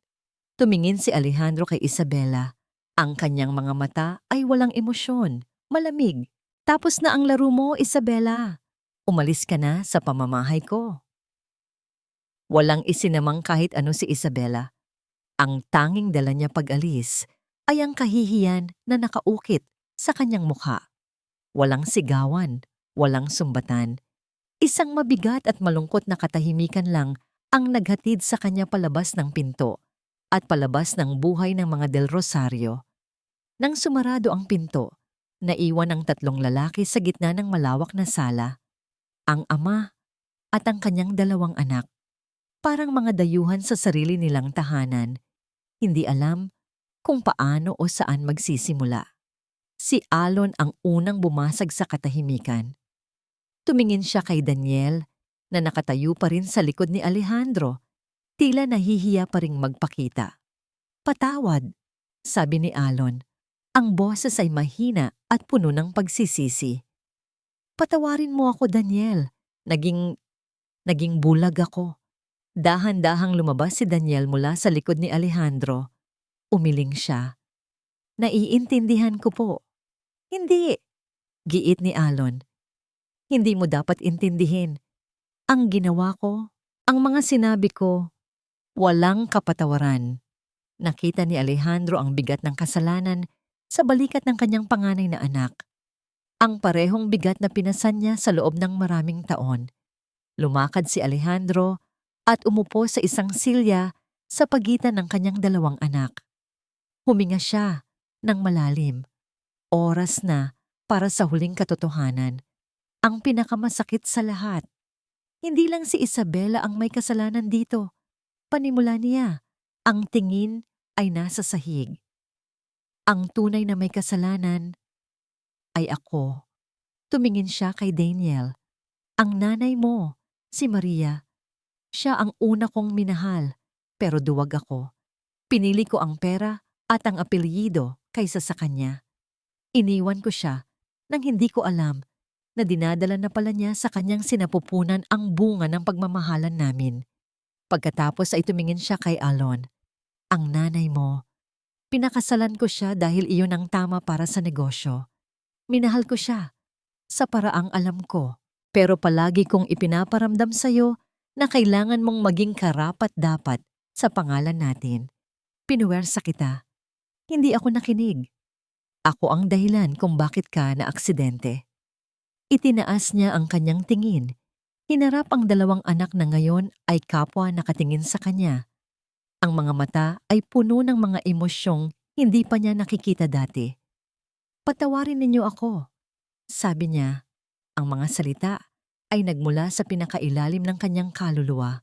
[SPEAKER 1] Tumingin si Alejandro kay Isabela. Ang kanyang mga mata ay walang emosyon, malamig. "Tapos na ang laro mo, Isabela. Umalis ka na sa pamamahay ko." Walang isinamang kahit ano si Isabela. Ang tanging dala niya pag-alis ay ang kahihiyan na nakaukit sa kanyang mukha. Walang sigawan, walang sumbatan. Isang mabigat at malungkot na katahimikan lang ang naghatid sa kanya palabas ng pinto at palabas ng buhay ng mga Del Rosario. Nang sumarado ang pinto, naiwan ang tatlong lalaki sa gitna ng malawak na sala. Ang ama at ang kanyang dalawang anak. Parang mga dayuhan sa sarili nilang tahanan. Hindi alam kung paano o saan magsisimula. Si Alon ang unang bumasag sa katahimikan. Tumingin siya kay Daniel na nakatayo pa rin sa likod ni Alejandro. Tila nahihiya pa ring magpakita. "Patawad," sabi ni Alon. Ang boses ay mahina at puno ng pagsisisi. "Patawarin mo ako, Daniel. Naging bulag ako." Dahan-dahang lumabas si Daniel mula sa likod ni Alejandro. Umiling siya. "Naiintindihan ko po." "Hindi," giit ni Alon. "Hindi mo dapat intindihin. Ang ginawa ko, ang mga sinabi ko, walang kapatawaran." Nakita ni Alejandro ang bigat ng kasalanan sa balikat ng kanyang panganay na anak. Ang parehong bigat na pinasan niya sa loob ng maraming taon. Lumakad si Alejandro at umupo sa isang silya sa pagitan ng kanyang dalawang anak. Huminga siya ng malalim. Oras na para sa huling katotohanan. Ang pinakamasakit sa lahat. Hindi lang si Isabela ang may kasalanan dito. Panimula niya, ang tingin ay nasa sahig. Ang tunay na may kasalanan ay ako. Tumingin siya kay Daniel. "Ang nanay mo, si Maria. Siya ang una kong minahal, pero duwag ako. Pinili ko ang pera at ang apelyido kaysa sa kanya. Iniwan ko siya nang hindi ko alam na dinadala na pala niya sa kanyang sinapupunan ang bunga ng pagmamahalan namin." Pagkatapos ay tumingin siya kay Alon. "Ang nanay mo, pinakasalan ko siya dahil iyon ang tama para sa negosyo. Minahal ko siya sa paraang alam ko, pero palagi kong ipinaparamdam sa'yo na kailangan mong maging karapat-dapat sa pangalan natin. Pinuwersa kita. Hindi ako nakinig. Ako ang dahilan kung bakit ka na aksidente." Itinaas niya ang kanyang tingin. Hinarap ang dalawang anak na ngayon ay kapwa nakatingin sa kanya. Ang mga mata ay puno ng mga emosyong hindi pa niya nakikita dati. "Patawarin ninyo ako," sabi niya. Ang mga salita ay nagmula sa pinakailalim ng kanyang kaluluwa.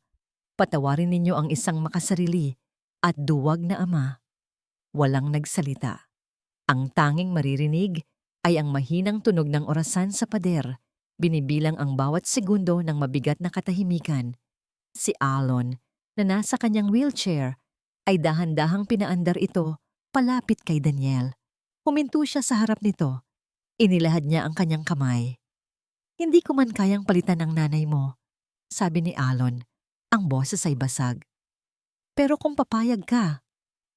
[SPEAKER 1] Patawarin ninyo ang isang makasarili at duwag na ama. Walang nagsalita. Ang tanging maririnig ay ang mahinang tunog ng orasan sa pader. Binibilang ang bawat segundo ng mabigat na katahimikan. Si Alon, na nasa kanyang wheelchair, ay dahan-dahang pinaandar ito palapit kay Daniel. Huminto siya sa harap nito. Inilahad niya ang kanyang kamay. "Hindi ko man kayang palitan ang nanay mo," sabi ni Alon. Ang boses ay basag. "Pero kung papayag ka,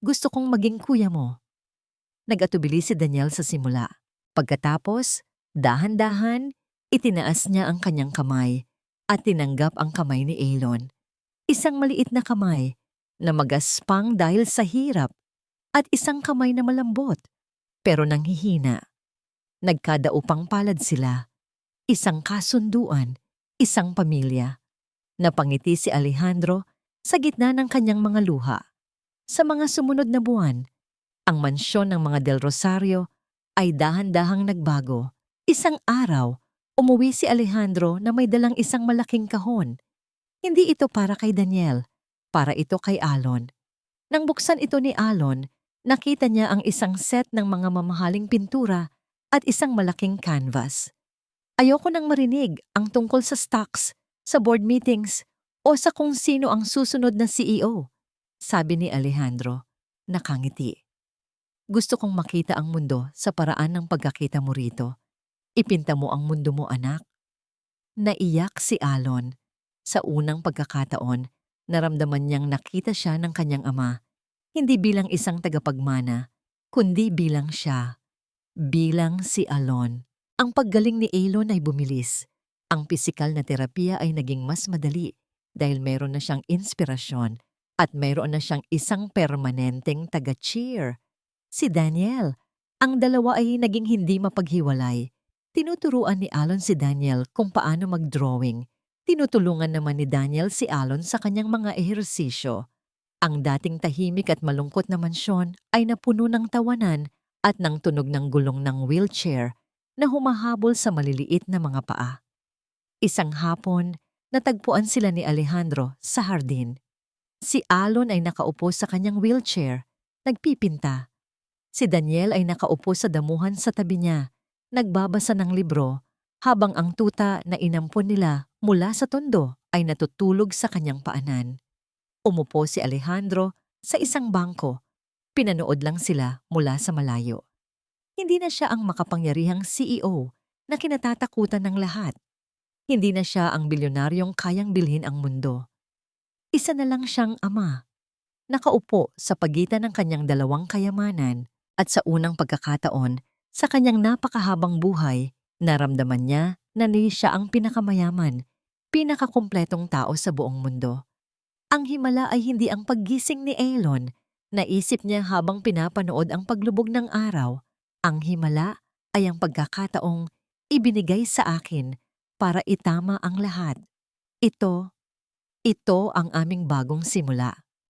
[SPEAKER 1] gusto kong maging kuya mo." Nag-atubili si Daniel sa simula. Pagkatapos, dahan-dahan, itinaas niya ang kanyang kamay at tinanggap ang kamay ni Alon. Isang maliit na kamay na magaspang dahil sa hirap at isang kamay na malambot pero nanghihina. Nagkadaupang palad sila. Isang kasunduan, isang pamilya. Napangiti si Alejandro sa gitna ng kanyang mga luha. Sa mga sumunod na buwan, ang mansyon ng mga Del Rosario ay dahan-dahang nagbago. Isang araw, umuwi si Alejandro na may dalang isang malaking kahon. Hindi ito para kay Daniel, para ito kay Alon. Nang buksan ito ni Alon, nakita niya ang isang set ng mga mamahaling pintura at isang malaking canvas. "Ayoko nang marinig ang tungkol sa stocks, sa board meetings, o sa kung sino ang susunod na CEO, sabi ni Alejandro, nakangiti. "Gusto kong makita ang mundo sa paraan ng pagkakita mo rito. Ipinta mo ang mundo mo, anak." Naiyak si Alon. Sa unang pagkakataon, naramdaman niyang nakita siya ng kanyang ama, hindi bilang isang tagapagmana, kundi bilang siya, bilang si Alon. Ang paggaling ni Alon ay bumilis. Ang pisikal na terapiya ay naging mas madali dahil mayroon na siyang inspirasyon at mayroon na siyang isang permanenteng taga-cheer. Si Daniel. Ang dalawa ay naging hindi mapaghiwalay. Tinuturuan ni Alon si Daniel kung paano mag-drawing. Tinutulungan naman ni Daniel si Alon sa kanyang mga ehersisyo. Ang dating tahimik at malungkot na mansyon ay napuno ng tawanan at ng tunog ng gulong ng wheelchair na humahabol sa maliliit na mga paa. Isang hapon, natagpuan sila ni Alejandro sa hardin. Si Alon ay nakaupo sa kanyang wheelchair, nagpipinta. Si Daniel ay nakaupo sa damuhan sa tabi niya, nagbabasa ng libro, habang ang tuta na inampon nila mula sa tondo ay natutulog sa kanyang paanan. Umupo si Alejandro sa isang bangko. Pinanood lang sila mula sa malayo. Hindi na siya ang makapangyarihang CEO na kinatatakutan ng lahat. Hindi na siya ang bilyonaryong kayang bilhin ang mundo. Isa na lang siyang ama. Nakaupo sa pagitan ng kanyang dalawang kayamanan at sa unang pagkakataon, sa kanyang napakahabang buhay, naramdaman niya na siya ang pinakamayaman, pinakakumpletong tao sa buong mundo. Ang himala ay hindi ang paggising ni Alon. Naisip niya habang pinapanood ang paglubog ng araw. Ang himala ay ang pagkakataong ibinigay sa akin para itama ang lahat. Ito ang aming bagong simula.